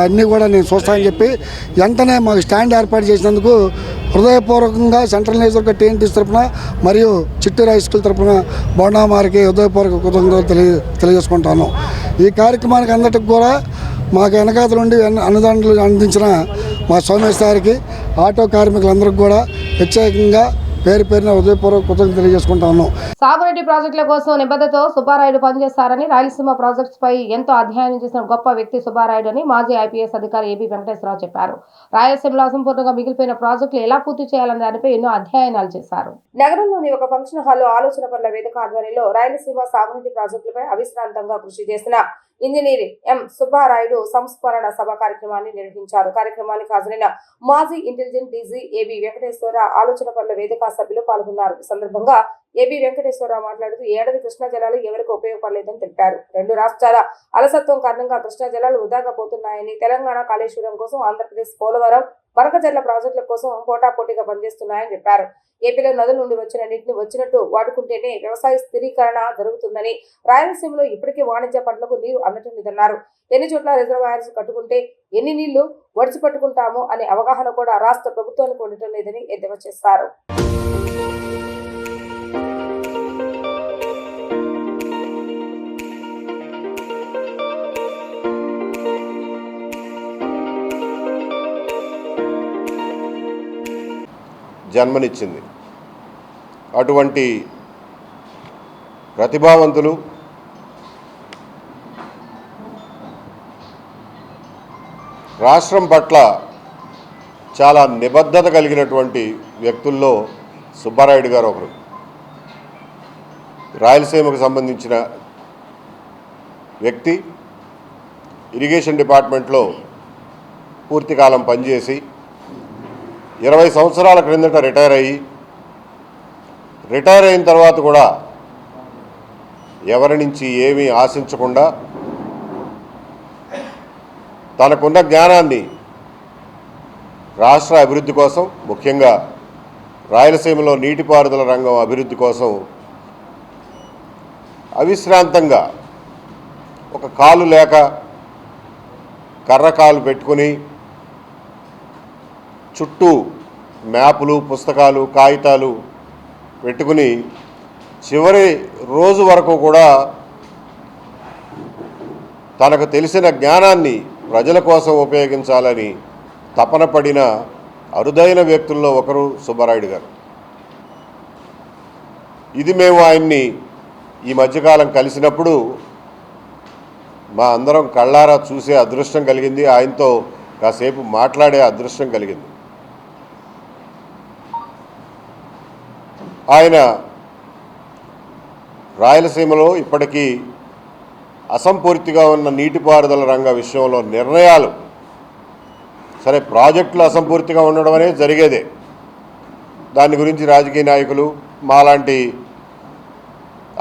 అన్నీ కూడా నేను చూస్తానని చెప్పి వెంటనే మాకు స్టాండ్ ఏర్పాటు చేసినందుకు హృదయపూర్వకంగా సెంట్రల్ నియోజకవర్గ టీఎన్టీ తరఫున మరియు చిట్టూరు హై స్కూల్ తరఫున బొండామారికి హృదయపూర్వక కృతజ్ఞతలు తెలియజేసుకుంటాను. ఈ కార్యక్రమానికి అందరికీ కూడా మాకు వెనకాతల నుండి అన్నదానాలు అందించిన మా సోమేశ్ గారికి, ఆటో కార్మికులందరికీ కూడా ప్రత్యేకంగా పేరున హృదయపూర్వక కృతజ్ఞతలు తెలియజేసుకుంటా ఉన్నాం. సాగునీటి ప్రాజెక్టుల కోసం నిబద్ధతతో సుబ్బారాయుడు పనిచేస్తారని, రాయలసీమ ప్రాజెక్ట్స్ పై ఎంతో అధ్యయనం చేసిన గొప్ప వ్యక్తి సుబ్బారాయుడు అని మాజీ ఐపీఎస్ అధికారి ఏబీ వెంకటేశ్వరరావు చెప్పారు. రాయలసీమలో అసంపూర్ణంగా మిగిలిపోయిన ప్రాజెక్టులు ఎలా పూర్తి చేయాలనే దానిపై ఎన్నో అధ్యయనాలు చేశారు. నగరంలోని ఒక ఫంక్షన్ హాల్లో ఆలోచన పనుల వేదిక ఆధ్వర్యంలో రాయలసీమ సాగునీటి ప్రాజెక్టులపై అవిశ్రాంతంగా కృషి చేసిన ఇంజనీర్ ఎం సుబ్బారాయుడు సంస్మరణ సభ కార్యక్రమాన్ని నిర్వహించారు. కార్యక్రమానికి హాజరైన మాజీ ఇంటెలిజెంట్ డీజీ ఏబీ వెంకటేశ్వరరావు ఆలోచన పనుల వేదిక సభ్యులు పాల్గొన్నారు. ఈ సందర్భంగా ఏబీ వెంకటేశ్వరరావు మాట్లాడుతూ ఏడాది కృష్ణా జలాలు ఎవరికి ఉపయోగపడలేదని తెలిపారు. 2 రాష్ట్రాల అలసత్వం కారణంగా కృష్ణా జలాలు వృధాగా పోతున్నాయని, తెలంగాణ కాళేశ్వరం కోసం, ఆంధ్రప్రదేశ్ పోలవరం, మరకజర్ల ప్రాజెక్టుల కోసం పోటాపోటీగా పనిచేస్తున్నాయని చెప్పారు. ఏపీలో నదుల నుండి వచ్చిన నీటిని వచ్చినట్టు వాడుకుంటేనే వ్యవసాయ స్థిరీకరణ జరుగుతుందని, రాయలసీమలో ఇప్పటికే వాణిజ్య పంటలకు నీరు అందటం లేదన్నారు. ఎన్ని చోట్ల రిజర్వాయర్స్ కట్టుకుంటే ఎన్ని నీళ్లు ఒడిచిపట్టుకుంటామో అనే అవగాహన కూడా రాష్ట్ర ప్రభుత్వానికి ఉండటం లేదని ఎద్దేవా చేశారు. జన్మనిచ్చింది. అటువంటి ప్రతిభావంతులు, రాష్ట్రం పట్ల చాలా నిబద్ధత కలిగినటువంటి వ్యక్తుల్లో సుబ్బారాయుడు గారు ఒకరు. రాయలసీమకు సంబంధించిన వ్యక్తి. ఇరిగేషన్ డిపార్ట్మెంట్లో పూర్తికాలం పనిచేసి 20 సంవత్సరాల క్రిందట రిటైర్ అయిన తర్వాత కూడా ఎవరి నుంచి ఏమీ ఆశించకుండా తనకున్న జ్ఞానాన్ని రాష్ట్ర అభివృద్ధి కోసం, ముఖ్యంగా రాయలసీమలో నీటిపారుదల రంగం అభివృద్ధి కోసం అవిశ్రాంతంగా ఒక కాలు లేక కర్రకాలు పెట్టుకుని చుట్టూ మ్యాపులు, పుస్తకాలు, కాగితాలు పెట్టుకుని చివరి రోజు వరకు కూడా తనకు తెలిసిన జ్ఞానాన్ని ప్రజల కోసం ఉపయోగించాలని తపన పడిన అరుదైన వ్యక్తుల్లో ఒకరు సుబ్బారాయుడు గారు. ఇది మేము ఆయన్ని ఈ మధ్యకాలం కలిసినప్పుడు మా అందరం కళ్ళారా చూసే అదృష్టం కలిగింది. ఆయనతో కాసేపు మాట్లాడే అదృష్టం కలిగింది. ఆయన రాయలసీమలో ఇప్పటికీ అసంపూర్తిగా ఉన్న నీటిపారుదల రంగ విషయంలో నిర్ణయాలు, సరే ప్రాజెక్టులు అసంపూర్తిగా ఉండడం అనేది జరిగేదే. దాని గురించి రాజకీయ నాయకులు, మాలాంటి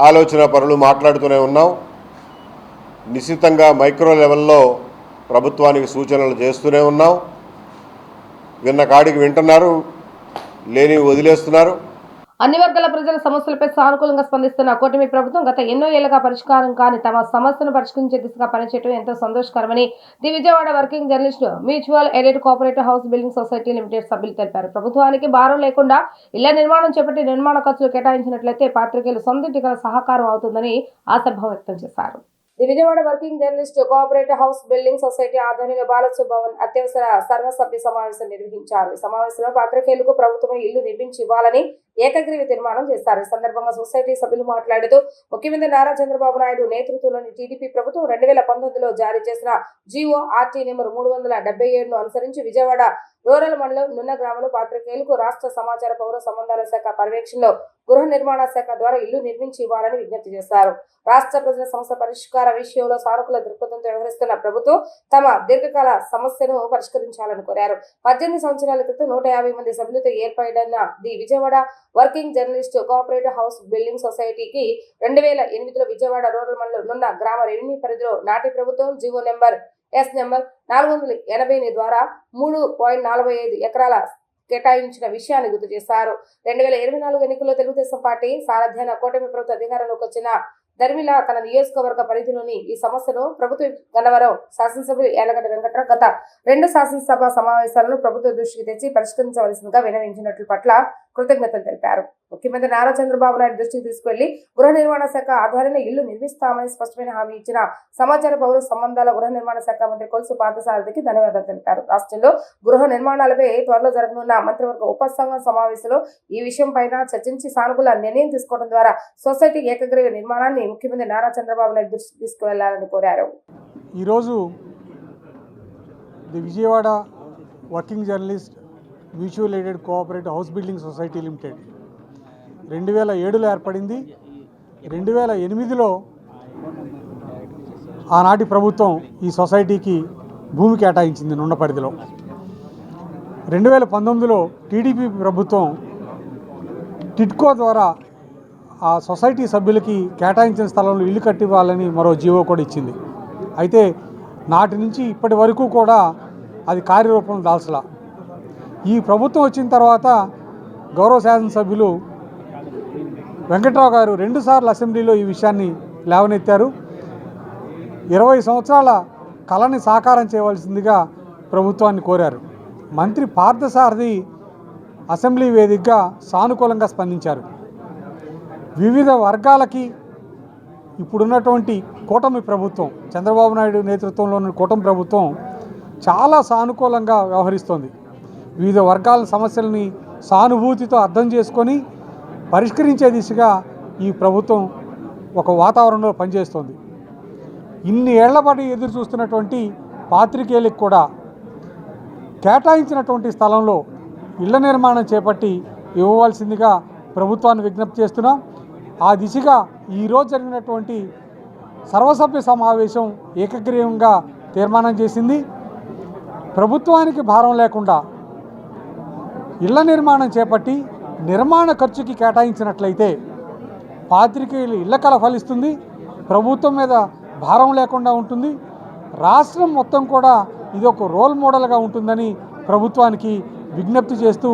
ఆలోచన పరులు మాట్లాడుతూనే ఉన్నాం. నిశ్చితంగా మైక్రో లెవెల్లో ప్రభుత్వానికి సూచనలు చేస్తూనే ఉన్నాం. విన్న కాడికి వింటున్నారు, లేని వదిలేస్తున్నారు. అన్ని వర్గాల ప్రజల సమస్యలపై సానుకూలంగా స్పందిస్తున్న కూటమి ప్రభుత్వం గత ఎన్నో ఏళ్లుగా పరిష్కారం కాని తమ సమస్యను పరిష్కరించే దిశగా పనిచేయడం ఎంతో సంతోషకరమని the Vijayawada working journalist mutual aided cooperative house building society limited సభ్యులు తెలిపారు. ప్రభుత్వానికి భారం లేకుండా ఇళ్ల నిర్మాణం చేపట్టి నిర్మాణ ఖర్చులు కేటాయించినట్లయితే పాత్రికేయులు సొంతింటి గల సహకారం అవుతుందని ఆశాభావం వ్యక్తం చేశారు. The Vijayawada working journalist cooperative house building society ఆధ్వర్యంలో బాలసు భవన్ అత్యవసర సర్వసభ్య సమావేశం నిర్వహించారు. ఈ సమావేశంలో పాత్రికేయులకు ప్రభుత్వమే ఇల్లు నిర్మించి ఇవ్వాలని ఏకగ్రీవ తీర్మానం చేశారు. ఈ సందర్భంగా సొసైటీ సభ్యులు మాట్లాడుతూ ముఖ్యమంత్రి నారా చంద్రబాబు నాయుడు నేతృత్వంలోని టీడీపీ ప్రభుత్వం 2019లో జారీ చేసిన జీవో ఆర్టీ నెంబర్ 377ను అనుసరించి విజయవాడ రూరల్ మండలం నున్న గ్రామంలో పాత్రికేయులకు రాష్ట్ర సమాచార పౌర సంబంధాల శాఖ పర్యవేక్షణలో గృహ నిర్మాణ శాఖ ద్వారా ఇల్లు నిర్మించి ఇవ్వాలని విజ్ఞప్తి చేశారు. రాష్ట్ర ప్రజల సమస్య పరిష్కార విషయంలో సానుకూల దృక్పథంతో వ్యవహరిస్తున్న ప్రభుత్వం తమ దీర్ఘకాల సమస్యను పరిష్కరించాలని కోరారు. 18 సంవత్సరాల క్రితం 150 మంది సభ్యులతో ఏర్పడిన the Vijayawada working journalist cooperative house building సొసైటీకి 2008లో విజయవాడ రూరల్ మండలం నున్న గ్రామ రెవెన్యూ పరిధిలో నాటి ప్రభుత్వం జీవో నెంబర్ 480 ద్వారా 3.45 ఎకరాల కేటాయించిన విషయాన్ని గుర్తు చేశారు. 2024 ఎన్నికల్లో తెలుగుదేశం పార్టీ సారథ్యాన కూటమి ప్రభుత్వ అధికారంలోకి వచ్చిన ధర్మిల తన నియోజకవర్గ పరిధిలోని ఈ సమస్యను ప్రభుత్వ గన్నవరం శాసనసభ్యులు యాలగడ్డ వెంకట్రావు గత 2 శాసనసభ సమావేశాలను ప్రభుత్వ దృష్టికి తెచ్చి పరిష్కరించవలసిందిగా విన్నవించినట్లు పట్ల కృతజ్ఞతలు తెలిపారు. ముఖ్యమంత్రి నారా చంద్రబాబు నాయుడు దృష్టికి తీసుకువెళ్లి గృహ నిర్మాణ శాఖ ఆధ్వర్యంలో ఇల్లు నిర్మిస్తామని స్పష్టమైన హామీ ఇచ్చిన సమాచార పౌర సంబంధాల గృహ నిర్మాణ శాఖ మంత్రి కొలుసు పార్థసారథికి ధన్యవాదాలు తెలిపారు. రాష్ట్రంలో గృహ నిర్మాణాలపై త్వరలో జరగనున్న మంత్రివర్గ ఉపసంఘం సమావేశంలో ఈ విషయం పైన చర్చించి సానుకూల నిర్ణయం తీసుకోవడం ద్వారా సొసైటీ ఏకగ్రీవ నిర్మాణాన్ని ముఖ్యమంత్రి నారా చంద్రబాబు నాయుడు దృష్టికి తీసుకువెళ్లాలని కోరారు. ఈరోజు the Vijayawada working journalist mutual aided cooperative house building society limited 2007లో ఏర్పడింది. 2008లో ఆనాటి ప్రభుత్వం ఈ సొసైటీకి భూమి కేటాయించింది నున్న పరిధిలో. 2019లో టీడీపీ ప్రభుత్వం టిడ్కో ద్వారా ఆ సొసైటీ సభ్యులకి కేటాయించిన స్థలంలో ఇల్లు కట్టివ్వాలని మరో జీవో కూడా ఇచ్చింది. అయితే నాటి నుంచి ఇప్పటి వరకు కూడా అది కార్యరూపం దాల్చలా. ఈ ప్రభుత్వం వచ్చిన తర్వాత గౌరవ శాసనసభ్యులు వెంకట్రావు గారు 2 సార్లు అసెంబ్లీలో ఈ విషయాన్ని లేవనెత్తారు. 20 సంవత్సరాల కళని సాకారం చేయవలసిందిగా ప్రభుత్వాన్ని కోరారు. మంత్రి పార్థసారథి అసెంబ్లీ వేదికగా సానుకూలంగా స్పందించారు. వివిధ వర్గాలకి ఇప్పుడున్నటువంటి కూటమి ప్రభుత్వం, చంద్రబాబు నాయుడు నేతృత్వంలోని కూటమి ప్రభుత్వం చాలా సానుకూలంగా వ్యవహరిస్తోంది. వివిధ వర్గాల సమస్యల్ని సానుభూతితో అర్థం చేసుకొని పరిష్కరించే దిశగా ఈ ప్రభుత్వం ఒక వాతావరణంలో పనిచేస్తోంది. ఇన్ని ఏళ్ల పాటు ఎదురు చూస్తున్నటువంటి పాత్రికేయులకు కూడా కేటాయించినటువంటి స్థలంలో ఇళ్ల నిర్మాణం చేపట్టి ఇవ్వవలసిందిగా ప్రభుత్వాన్ని విజ్ఞప్తి చేస్తున్నాం. ఆ దిశగా ఈరోజు జరిగినటువంటి సర్వసభ్య సమావేశం ఏకగ్రీవంగా తీర్మానం చేసింది. ప్రభుత్వానికి భారం లేకుండా ఇళ్ల నిర్మాణం చేపట్టి నిర్మాణ ఖర్చుకి కేటాయించినట్లయితే పాత్రికేయులు ఇళ్ల కల ఫలిస్తుంది, ప్రభుత్వం మీద భారం లేకుండా ఉంటుంది, రాష్ట్రం మొత్తం కూడా ఇది ఒక రోల్ మోడల్గా ఉంటుందని ప్రభుత్వానికి విజ్ఞప్తి చేస్తూ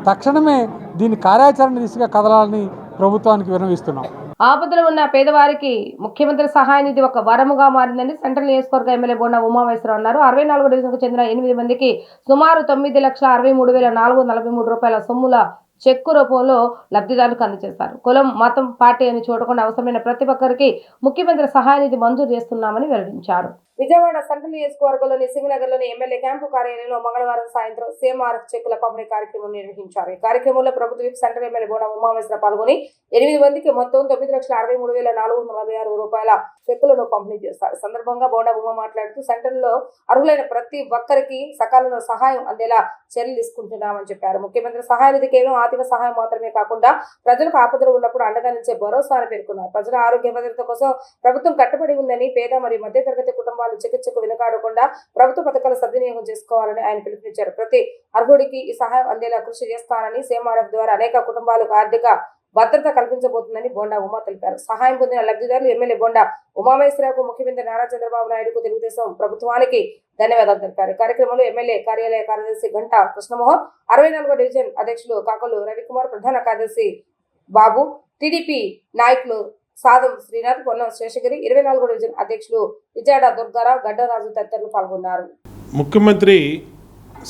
తక్షణమే దీని కార్యాచరణ దిశగా కదలాలని ప్రభుత్వానికి విన్నవిస్తున్నాం. ఆపదలో ఉన్న పేదవారికి ముఖ్యమంత్రి సహాయ నిధి ఒక వరముగా మారిందని సెంట్రల్ నియోజకవర్గ ఎమ్మెల్యే బొండా ఉమామహేశ్వరరావు అన్నారు. 64 డివిజన్కు చెందిన 8 మందికి సుమారు 9,63,443 రూపాయల సొమ్ముల చెక్కు రూపంలో లబ్ధిదారులకు అందజేశారు. కులం, మతం, పార్టీ అని చూడకుండా అవసరమైన ప్రతి ఒక్కరికి ముఖ్యమంత్రి సహాయ నిధి మంజూరు చేస్తున్నామని వెల్లడించారు. విజయవాడ సెంట్రల్ నియోజకవర్గంలోని సింగనగర్లోని ఎమ్మెల్యే క్యాంపు కార్యాలయంలో మంగళవారం సాయంత్రం సీఎంఆర్ చెక్కుల పంపిణీ కార్యక్రమం నిర్వహించారు. ఈ కార్యక్రమంలో ప్రభుత్వ whip central MLA Bonda Umamaheswara Rao పాల్గొని 8 మందికి మొత్తం 9,63,446 రూపాయల చెక్కులను పంపిణీ చేశారు. ఈ సందర్భంగా బొండా ఉమా మాట్లాడుతూ సెంట్రల్లో అర్హులైన ప్రతి ఒక్కరికి సకాలంలో సహాయం అందేలా చర్యలు తీసుకుంటున్నామని చెప్పారు. ముఖ్యమంత్రి సహాయ నిధి కేవలం ఆర్థిక సహాయం మాత్రమే కాకుండా ప్రజలకు ఆపదలు ఉన్నప్పుడు అండగా నిలిచే భరోసా అని పేర్కొన్నారు. ప్రజల ఆరోగ్య భద్రత కోసం ప్రభుత్వం కట్టుబడి ఉందని, పేద మరియు మధ్యతరగతి కుటుంబాలు చికిత్సకు వెనుకాడకుండా ప్రభుత్వ పథకాల సద్వినియోగం చేసుకోవాలని ఆయన పిలుపునిచ్చారు. ప్రతి అర్హుడికి ఈ సహాయం అందేలా కృషి చేస్తానని, సీఎంఆర్ఎఫ్ ద్వారా అనేక కుటుంబాలకు ఆర్థిక భద్రత కల్పించబోతుందని బొండా ఉమా తెలిపారు. సహాయం పొందిన లబ్ధిదారులు ఎమ్మెల్యే బొండా ఉమామహేశ్వరరావుకు, ముఖ్యమంత్రి నారా చంద్రబాబు నాయుడుకు, తెలుగుదేశం ప్రభుత్వానికి ధన్యవాదాలు తెలిపారు. కార్యక్రమంలో ఎమ్మెల్యే కార్యాలయ కార్యదర్శి గంటా కృష్ణమోహన్, 64వ డివిజన్ అధ్యక్షులు కాకలు రవికుమార్, ప్రధాన కార్యదర్శి బాబు, టీడీపీ నాయకులు సాదం శ్రీనాథ్, పొన్నం శేషగిరి, 24వ డివిజన్ అధ్యక్షులు విజయాడ దుర్గారావు, గడ్డరాజు తదితరులు పాల్గొన్నారు. ముఖ్యమంత్రి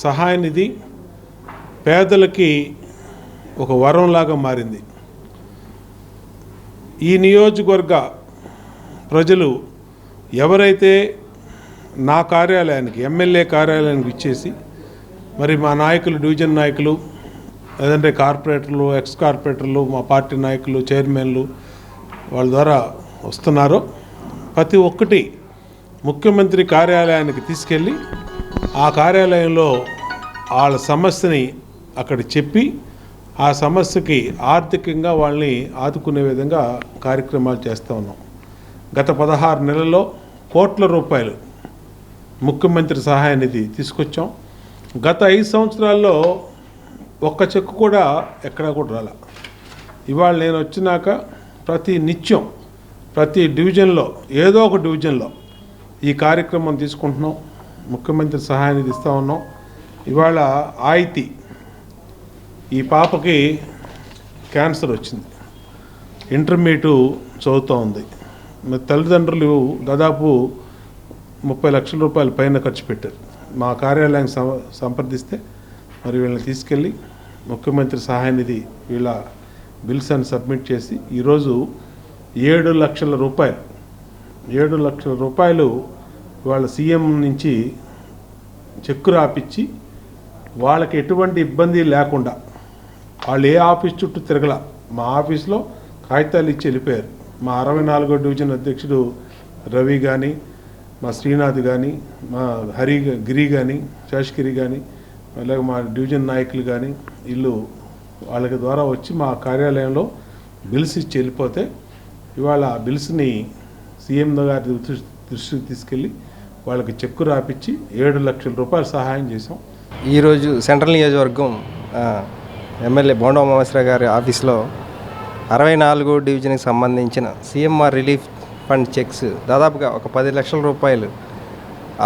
సహాయ నిధి పేదలకి ఒక వరంలాగా మారింది. ఈ నియోజకవర్గ ప్రజలు ఎవరైతే నా కార్యాలయానికి, ఎమ్మెల్యే కార్యాలయానికి ఇచ్చేసి, మరి మా నాయకులు, డివిజన్ నాయకులు, లేదంటే కార్పొరేటర్లు, ఎక్స్ కార్పొరేటర్లు, మా పార్టీ నాయకులు, చైర్మన్లు వాళ్ళ ద్వారా వస్తున్నారో ప్రతి ఒక్కటి ముఖ్యమంత్రి కార్యాలయానికి తీసుకెళ్ళి ఆ కార్యాలయంలో వాళ్ళ సమస్యని అక్కడ చెప్పి ఆ సమస్యకి ఆర్థికంగా వాళ్ళని ఆదుకునే విధంగా కార్యక్రమాలు చేస్తూ ఉన్నాం. గత 16 నెలల్లో కోట్ల రూపాయలు ముఖ్యమంత్రి సహాయ నిధి తీసుకొచ్చాం. గత 5 సంవత్సరాల్లో ఒక్క చెక్కు కూడా ఎక్కడా కూడా రాల. ఇవాళ నేను వచ్చినాక ప్రతి నిత్యం ప్రతి డివిజన్లో ఏదో ఒక డివిజన్లో ఈ కార్యక్రమం తీసుకుంటున్నాం. ముఖ్యమంత్రి సహాయ నిధి ఇస్తూ ఉన్నాం. ఇవాళ ఆయితి ఈ పాపకి క్యాన్సర్ వచ్చింది, ఇంటర్మీడియట్ చదువుతూ ఉంది. మరి తల్లిదండ్రులు దాదాపు 30 లక్షల రూపాయల పైన ఖర్చు పెట్టారు. మా కార్యాలయానికి సంప్రదిస్తే మరి వీళ్ళని తీసుకెళ్ళి ముఖ్యమంత్రి సహాయ నిధి వీళ్ళ బిల్స్ అని సబ్మిట్ చేసి ఈరోజు 7 లక్షల రూపాయలు వాళ్ళ సీఎం నుంచి చెక్కు రాపిచ్చి వాళ్ళకి ఎటువంటి ఇబ్బంది లేకుండా వాళ్ళు ఏ ఆఫీస్ చుట్టూ తిరగల, మా ఆఫీస్లో కాగితాలు ఇచ్చి వెళ్ళిపోయారు. మా 64వ డివిజన్ అధ్యక్షుడు రవి కానీ, మా శ్రీనాథ్ కానీ, మా గిరి కానీ, శేషగిరి కానీ, అలాగే మా డివిజన్ నాయకులు కానీ వీళ్ళు వాళ్ళకి ద్వారా వచ్చి మా కార్యాలయంలో బిల్స్ ఇచ్చి వెళ్ళిపోతే ఇవాళ ఆ బిల్స్ని సీఎం గారి దృష్టికి తీసుకెళ్ళి వాళ్ళకి చెక్కు రాపిచ్చి 7 లక్షల రూపాయలు సహాయం చేసాం. ఈరోజు సెంట్రల్ నియోజకవర్గం ఎమ్మెల్యే బొండా ఉమామహేశ్వరరావు గారి ఆఫీస్లో 64వ డివిజన్కి సంబంధించిన సీఎంఆర్ రిలీఫ్ ఫండ్ చెక్స్ దాదాపుగా ఒక 10 లక్షల రూపాయలు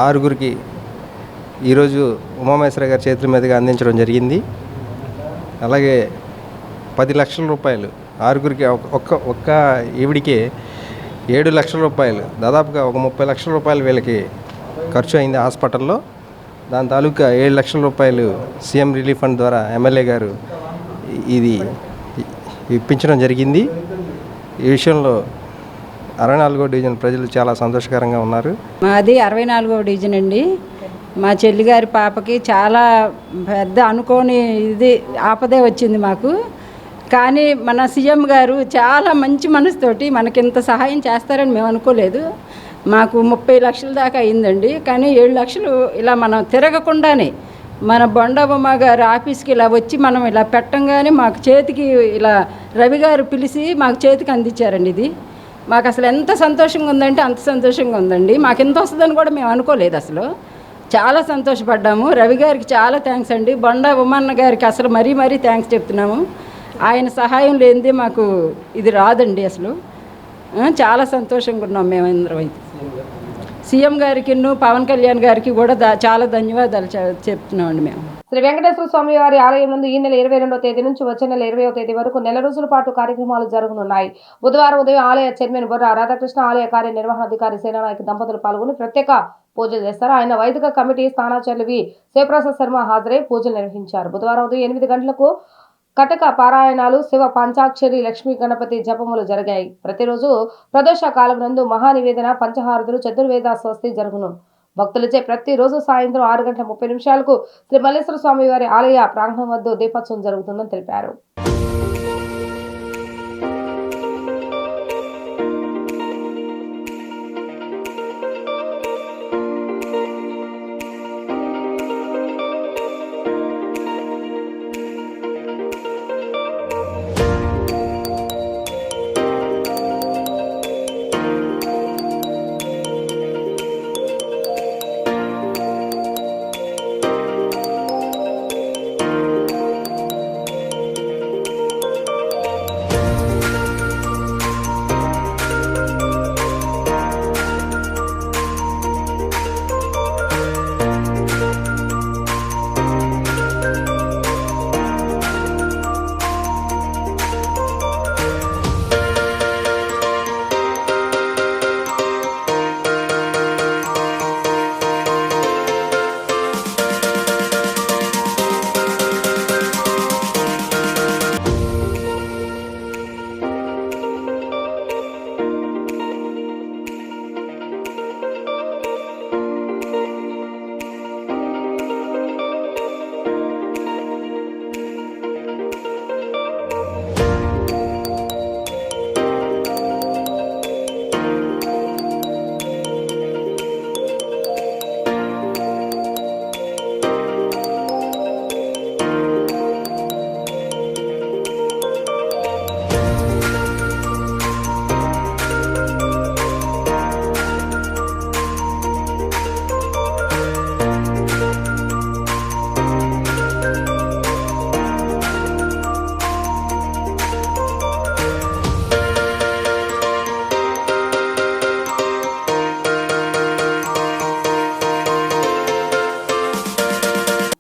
6గురికి ఈరోజు ఉమామహేశ్వరరావు గారి చేతుల మీదుగా అందించడం జరిగింది. అలాగే 10 లక్షల రూపాయలు 6గురికి ఒక్క ఈవిడికే 7 లక్షల రూపాయలు, దాదాపుగా ఒక 30 లక్షల రూపాయలు వీళ్ళకి ఖర్చు అయింది హాస్పిటల్లో. దాని తాలూకా 7 లక్షల రూపాయలు సీఎం రిలీఫ్ ఫండ్ ద్వారా ఎమ్మెల్యే గారు ఇది ఇప్పించడం జరిగింది. ఈ విషయంలో 64వ డివిజన్ ప్రజలు చాలా సంతోషకరంగా ఉన్నారు. మాది 64వ డివిజన్ అండి. మా చెల్లిగారి పాపకి చాలా పెద్ద అనుకోని ఆపదే వచ్చింది మాకు. కానీ మన సీఎం గారు చాలా మంచి మనసుతోటి మనకింత సహాయం చేస్తారని మేము అనుకోలేదు. మాకు 30 లక్షల దాకా అయిందండి. కానీ 7 లక్షలు ఇలా మనం తిరగకుండానే మన బొండబొమ్మ గారు ఆఫీస్కి ఇలా వచ్చి మనం ఇలా పెట్టంగానే మాకు చేతికి ఇలా రవి గారు పిలిచి మాకు చేతికి అందించారండి. ఇది మాకు అసలు ఎంత సంతోషంగా ఉందంటే అంత సంతోషంగా ఉందండి. మాకు ఎంత వస్తుందని కూడా మేము అనుకోలేదు. అసలు చాలా సంతోషపడ్డాము. రవి గారికి చాలా థ్యాంక్స్ అండి. బొండా ఉమ్మన్న గారికి అసలు మరీ థ్యాంక్స్ చెప్తున్నాము. ఆయన సహాయం లేనిదే మాకు ఇది రాదండి. అసలు చాలా సంతోషంగా ఉన్నాం మేమందరం. అయితే సీఎం గారికి పవన్ కళ్యాణ్ గారికి కూడా చాలా ధన్యవాదాలు చెప్తున్నామండి మేము. శ్రీ వెంకటేశ్వర స్వామి వారి ఆలయం నందు ఈ నెల 22వ తేదీ నుంచి వచ్చే నెల 20వ తేదీ వరకు నెల రోజుల పాటు కార్యక్రమాలు జరగనున్నాయి. బుధవారం ఉదయం ఆలయ చైర్మన్ బొర్రా రాధాకృష్ణ, ఆలయ కార్యనిర్వహణాధికారి సేనానాయక్ దంపతులు పాల్గొని ప్రత్యేక పూజలు చేస్తారు. ఆయన వైదిక కమిటీ స్థానాచార్యులు శివప్రసాద్ శర్మ హాజరై పూజలు నిర్వహించారు. బుధవారం ఉదయం 8 గంటలకు కటక పారాయణాలు, శివ పంచాక్షరి, లక్ష్మీ గణపతి జపములు జరిగాయి. ప్రతిరోజు ప్రదోష కాలం నందు మహానివేదన, పంచహారతులు, చతుర్వేద స్వస్తి జరుగును. భక్తులచే ప్రతిరోజు సాయంత్రం 6:30 శ్రీ మల్లేశ్వర స్వామి వారి ఆలయ ప్రాంగణం వద్ద దీపోత్సవం జరుగుతుందని తెలిపారు.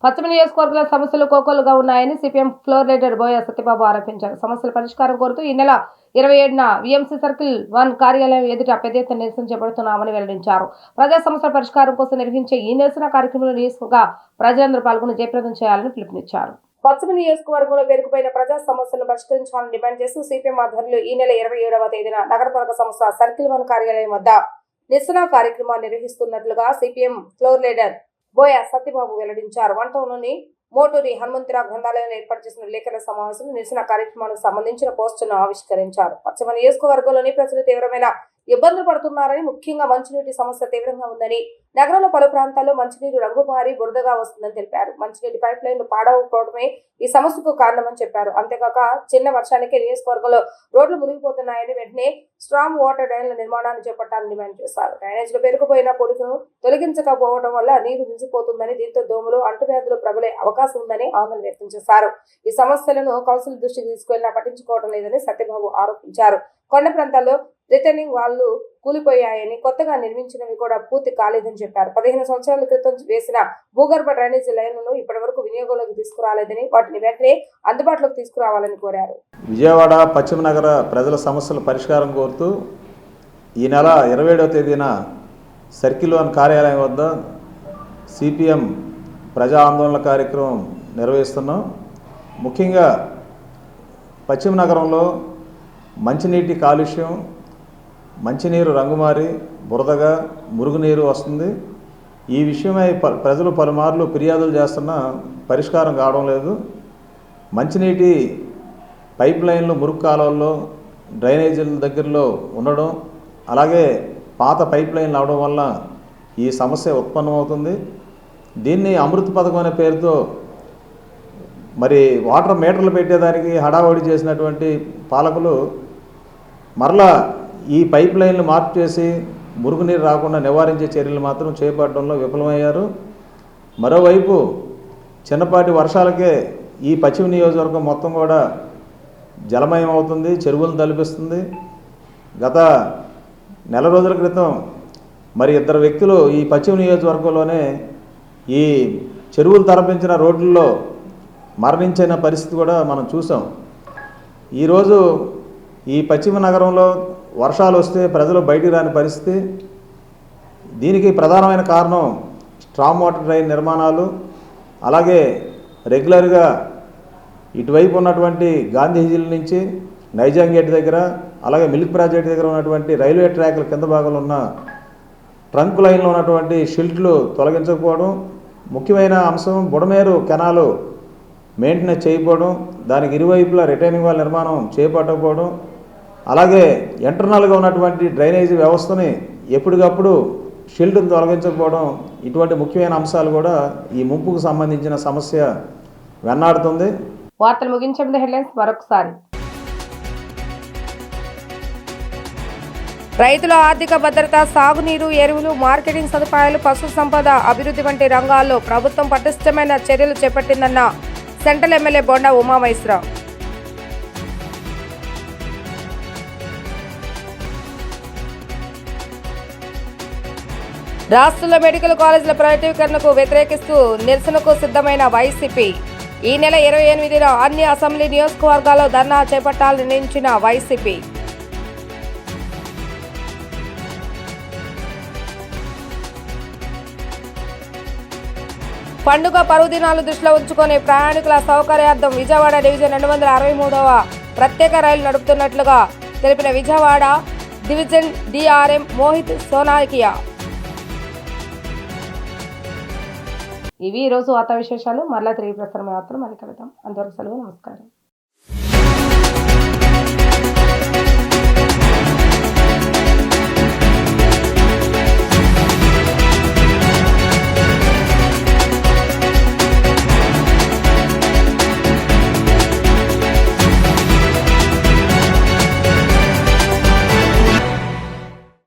పశ్చిమ నియోజకవర్గాల సమస్యలు కోకొల్లుగా ఉన్నాయని సిపిఎం ఫ్లోర్ లీడర్ బోయ సత్యబాబు ఆరోపించారు. సమస్యల పరిష్కారం కోరుతూ ఈ నెల 27న విఎంసీ సర్కిల్ 1 కార్యాలయం ఎదుట పెద్ద ఎత్తున నిరసన చేపడుతున్నామని వెల్లడించారు. ప్రజా సమస్యల పరిష్కారం కోసం నిర్వహించే ఈ నిరసన కార్యక్రమంలో నియోజకవర్గ ప్రజలందరూ పాల్గొని జయప్రదం చేయాలని పిలుపునిచ్చారు. పశ్చిమ నియోజకవర్గంలో పేరుకుపోయిన ప్రజా సమస్యలను పరిష్కరించాలని డిమాండ్ చేస్తూ సిపిఎం ఆధ్వర్యంలో ఈ నెల 27వ తేదీన నగరపాలక సంస్థ సర్కిల్ 1 కార్యాలయం వద్ద నిరసన కార్యక్రమాన్ని నిర్వహిస్తున్నట్లుగా సిపిఎం ఫ్లోర్ లీడర్ బోయ సత్యబాబు వెల్లడించారు. 1 టౌన్లోని మోటూరి హనుమంతరావు గ్రంథాలయంలో ఏర్పాటు చేసిన విలేకరుల సమావేశంలో నిరసన కార్యక్రమానికి సంబంధించిన పోస్టును ఆవిష్కరించారు. పశ్చిమ నియోజకవర్గంలోని ప్రజలు తీవ్రమైన ఇబ్బందులు పడుతున్నారని, ముఖ్యంగా మంచినీటి సమస్య తీవ్రంగా ఉందని, నగరంలో పలు ప్రాంతాల్లో మంచినీరు రంగుమారి బురదగా వస్తుందని తెలిపారు. మంచినీటి పైప్ లైన్లు పాడవకపోవడమే ఈ సమస్యకు కారణమని చెప్పారు. అంతేకాక చిన్న వర్షానికి నియోజకవర్గంలో రోడ్లు మునిగిపోతున్నాయని, వెంటనే స్ట్రాంగ్ వాటర్ డ్రైన్ల నిర్మాణాన్ని చేపట్టాలని డిమాండ్ చేశారు. డ్రైనేజీలో పేరుకుపోయిన పొడుగును తొలగించకపోవడం వల్ల నీరు నిలిచిపోతుందని, దీంతో దోమలు, అంటువ్యాధులు ప్రబలే అవకాశం ఉందని ఆందోళన వ్యక్తం చేశారు. ఈ సమస్యలను కౌన్సిల్ దృష్టికి తీసుకెళ్లినా పట్టించుకోవడం లేదని సత్యబాబు ఆరోపించారు. కొండ ప్రాంతాల్లో రిటర్నింగ్ వాళ్లు కూలిపోయాయని, కొత్తగా నిర్మించినవి కూడా పూర్తి కాలేదని చెప్పారు. 15 సంవత్సరాల క్రితం వేసిన భూగర్భ డ్రైనేజీ లైన్లను ఇప్పటి వరకు వినియోగంలోకి తీసుకురాలేదని, వాటిని వెంటనే అందుబాటులోకి తీసుకురావాలని కోరారు. విజయవాడ పశ్చిమ నగర ప్రజల సమస్యల పరిష్కారం కోరుతూ ఈ నెల 27వ తేదీన సర్కిల్ 1 కార్యాలయం వద్ద సిపిఎం ప్రజా ఆందోళన కార్యక్రమం నిర్వహిస్తున్నాం. ముఖ్యంగా పశ్చిమ నగరంలో మంచినీటి కాలుష్యం, మంచినీరు రంగుమారి బురదగా మురుగునీరు వస్తుంది. ఈ విషయమై ప్రజలు పలుమార్లు ఫిర్యాదులు చేస్తున్నా పరిష్కారం కావడం లేదు. మంచినీటి పైప్ లైన్లు మురుగు కాలువల్లో డ్రైనేజీల దగ్గరలో ఉండడం, అలాగే పాత పైప్ లైన్లు అవడం వల్ల ఈ సమస్య ఉత్పన్నమవుతుంది. దీన్ని అమృత్ పథకం అనే పేరుతో మరి వాటర్ మీటర్లు పెట్టేదానికి హడావడి చేసినటువంటి పాలకులు మరలా ఈ పైప్ లైన్లు మార్పు చేసి మురుగునీరు రాకుండా నివారించే చర్యలు మాత్రం చేపట్టడంలో విఫలమయ్యారు. మరోవైపు చిన్నపాటి వర్షాలకే ఈ పశ్చిమ నియోజకవర్గం మొత్తం కూడా జలమయం అవుతుంది, చెరువులను తలపిస్తుంది. గత నెల రోజుల క్రితం మరి 2 వ్యక్తులు ఈ పశ్చిమ నియోజకవర్గంలోనే ఈ చెరువులు తరపించిన రోడ్లలో మరణించిన పరిస్థితి కూడా మనం చూసాం. ఈరోజు ఈ పశ్చిమ నగరంలో వర్షాలు వస్తే ప్రజలు బయటికి రాని పరిస్థితి. దీనికి ప్రధానమైన కారణం స్ట్రామ్ వాటర్ డ్రైన్ నిర్మాణాలు, అలాగే రెగ్యులర్గా ఇటువైపు ఉన్నటువంటి గాంధీ హిల్ నుంచి నైజాం గేట్ దగ్గర, అలాగే మిల్క్ ప్రాజెక్ట్ దగ్గర ఉన్నటువంటి రైల్వే ట్రాక్ల కింద భాగంలో ఉన్న ట్రంక్ లైన్లో ఉన్నటువంటి షిల్ట్లు తొలగించకపోవడం, ముఖ్యమైన అంశం బుడమేరు కెనాలు మెయింటెనెన్స్ చేయకపోవడం, దానికి ఇరువైపులా రిటైనింగ్ వాల్ నిర్మాణం చేపట్టకపోవడం, అలాగే ఇంటర్నల్గా ఉన్నటువంటి డ్రైనేజీ వ్యవస్థని ఎప్పటికప్పుడు షిల్డ్ని తొలగించకపోవడం, ఇటువంటి ముఖ్యమైన అంశాలు కూడా ఈ ముంపుకు సంబంధించిన సమస్య వెన్నాడుతుంది. వార్తలు ముగించే ముందు హెడ్లైన్స్ మరొకసారి. రైతుల ఆర్థిక భద్రత, సాగునీరు, ఎరువులు, మార్కెటింగ్ సదుపాయాలు, పశు సంపద అభివృద్ధి వంటి రంగాల్లో ప్రభుత్వం పటిష్టమైన చర్యలు చేపట్టిందన్న సెంట్రల్ ఎమ్మెల్యే బొండా ఉమామహేశ్వరరావు. రాష్ట్రంలో మెడికల్ కాలేజీల ప్రైవేటీకరణకు వ్యతిరేకిస్తూ నిరసనకు సిద్ధమైన వైసీపీ. ఈ నెల 28న అన్ని అసెంబ్లీ నియోజకవర్గాల్లో ధర్నా చేపట్టాలని నిర్ణయించిన వైసీపీ. పండుగ పర్వదినాలు దృష్టిలో ఉంచుకొని ప్రయాణికుల సౌకర్యార్థం విజయవాడ డివిజన్ 263వ ప్రత్యేక రైలు నడుపుతున్నట్లుగా తెలిపిన విజయవాడ డివిజన్ డిఆర్ఎం మోహిత్ సోనాకియా. ఇవి ఈరోజు వార్తా విశేషాలు. మరలా తిరిగి ప్రసారం మాత్రం మళ్ళీ కలుద్దాం. అంతవరకు సెలవు. నమస్కారం.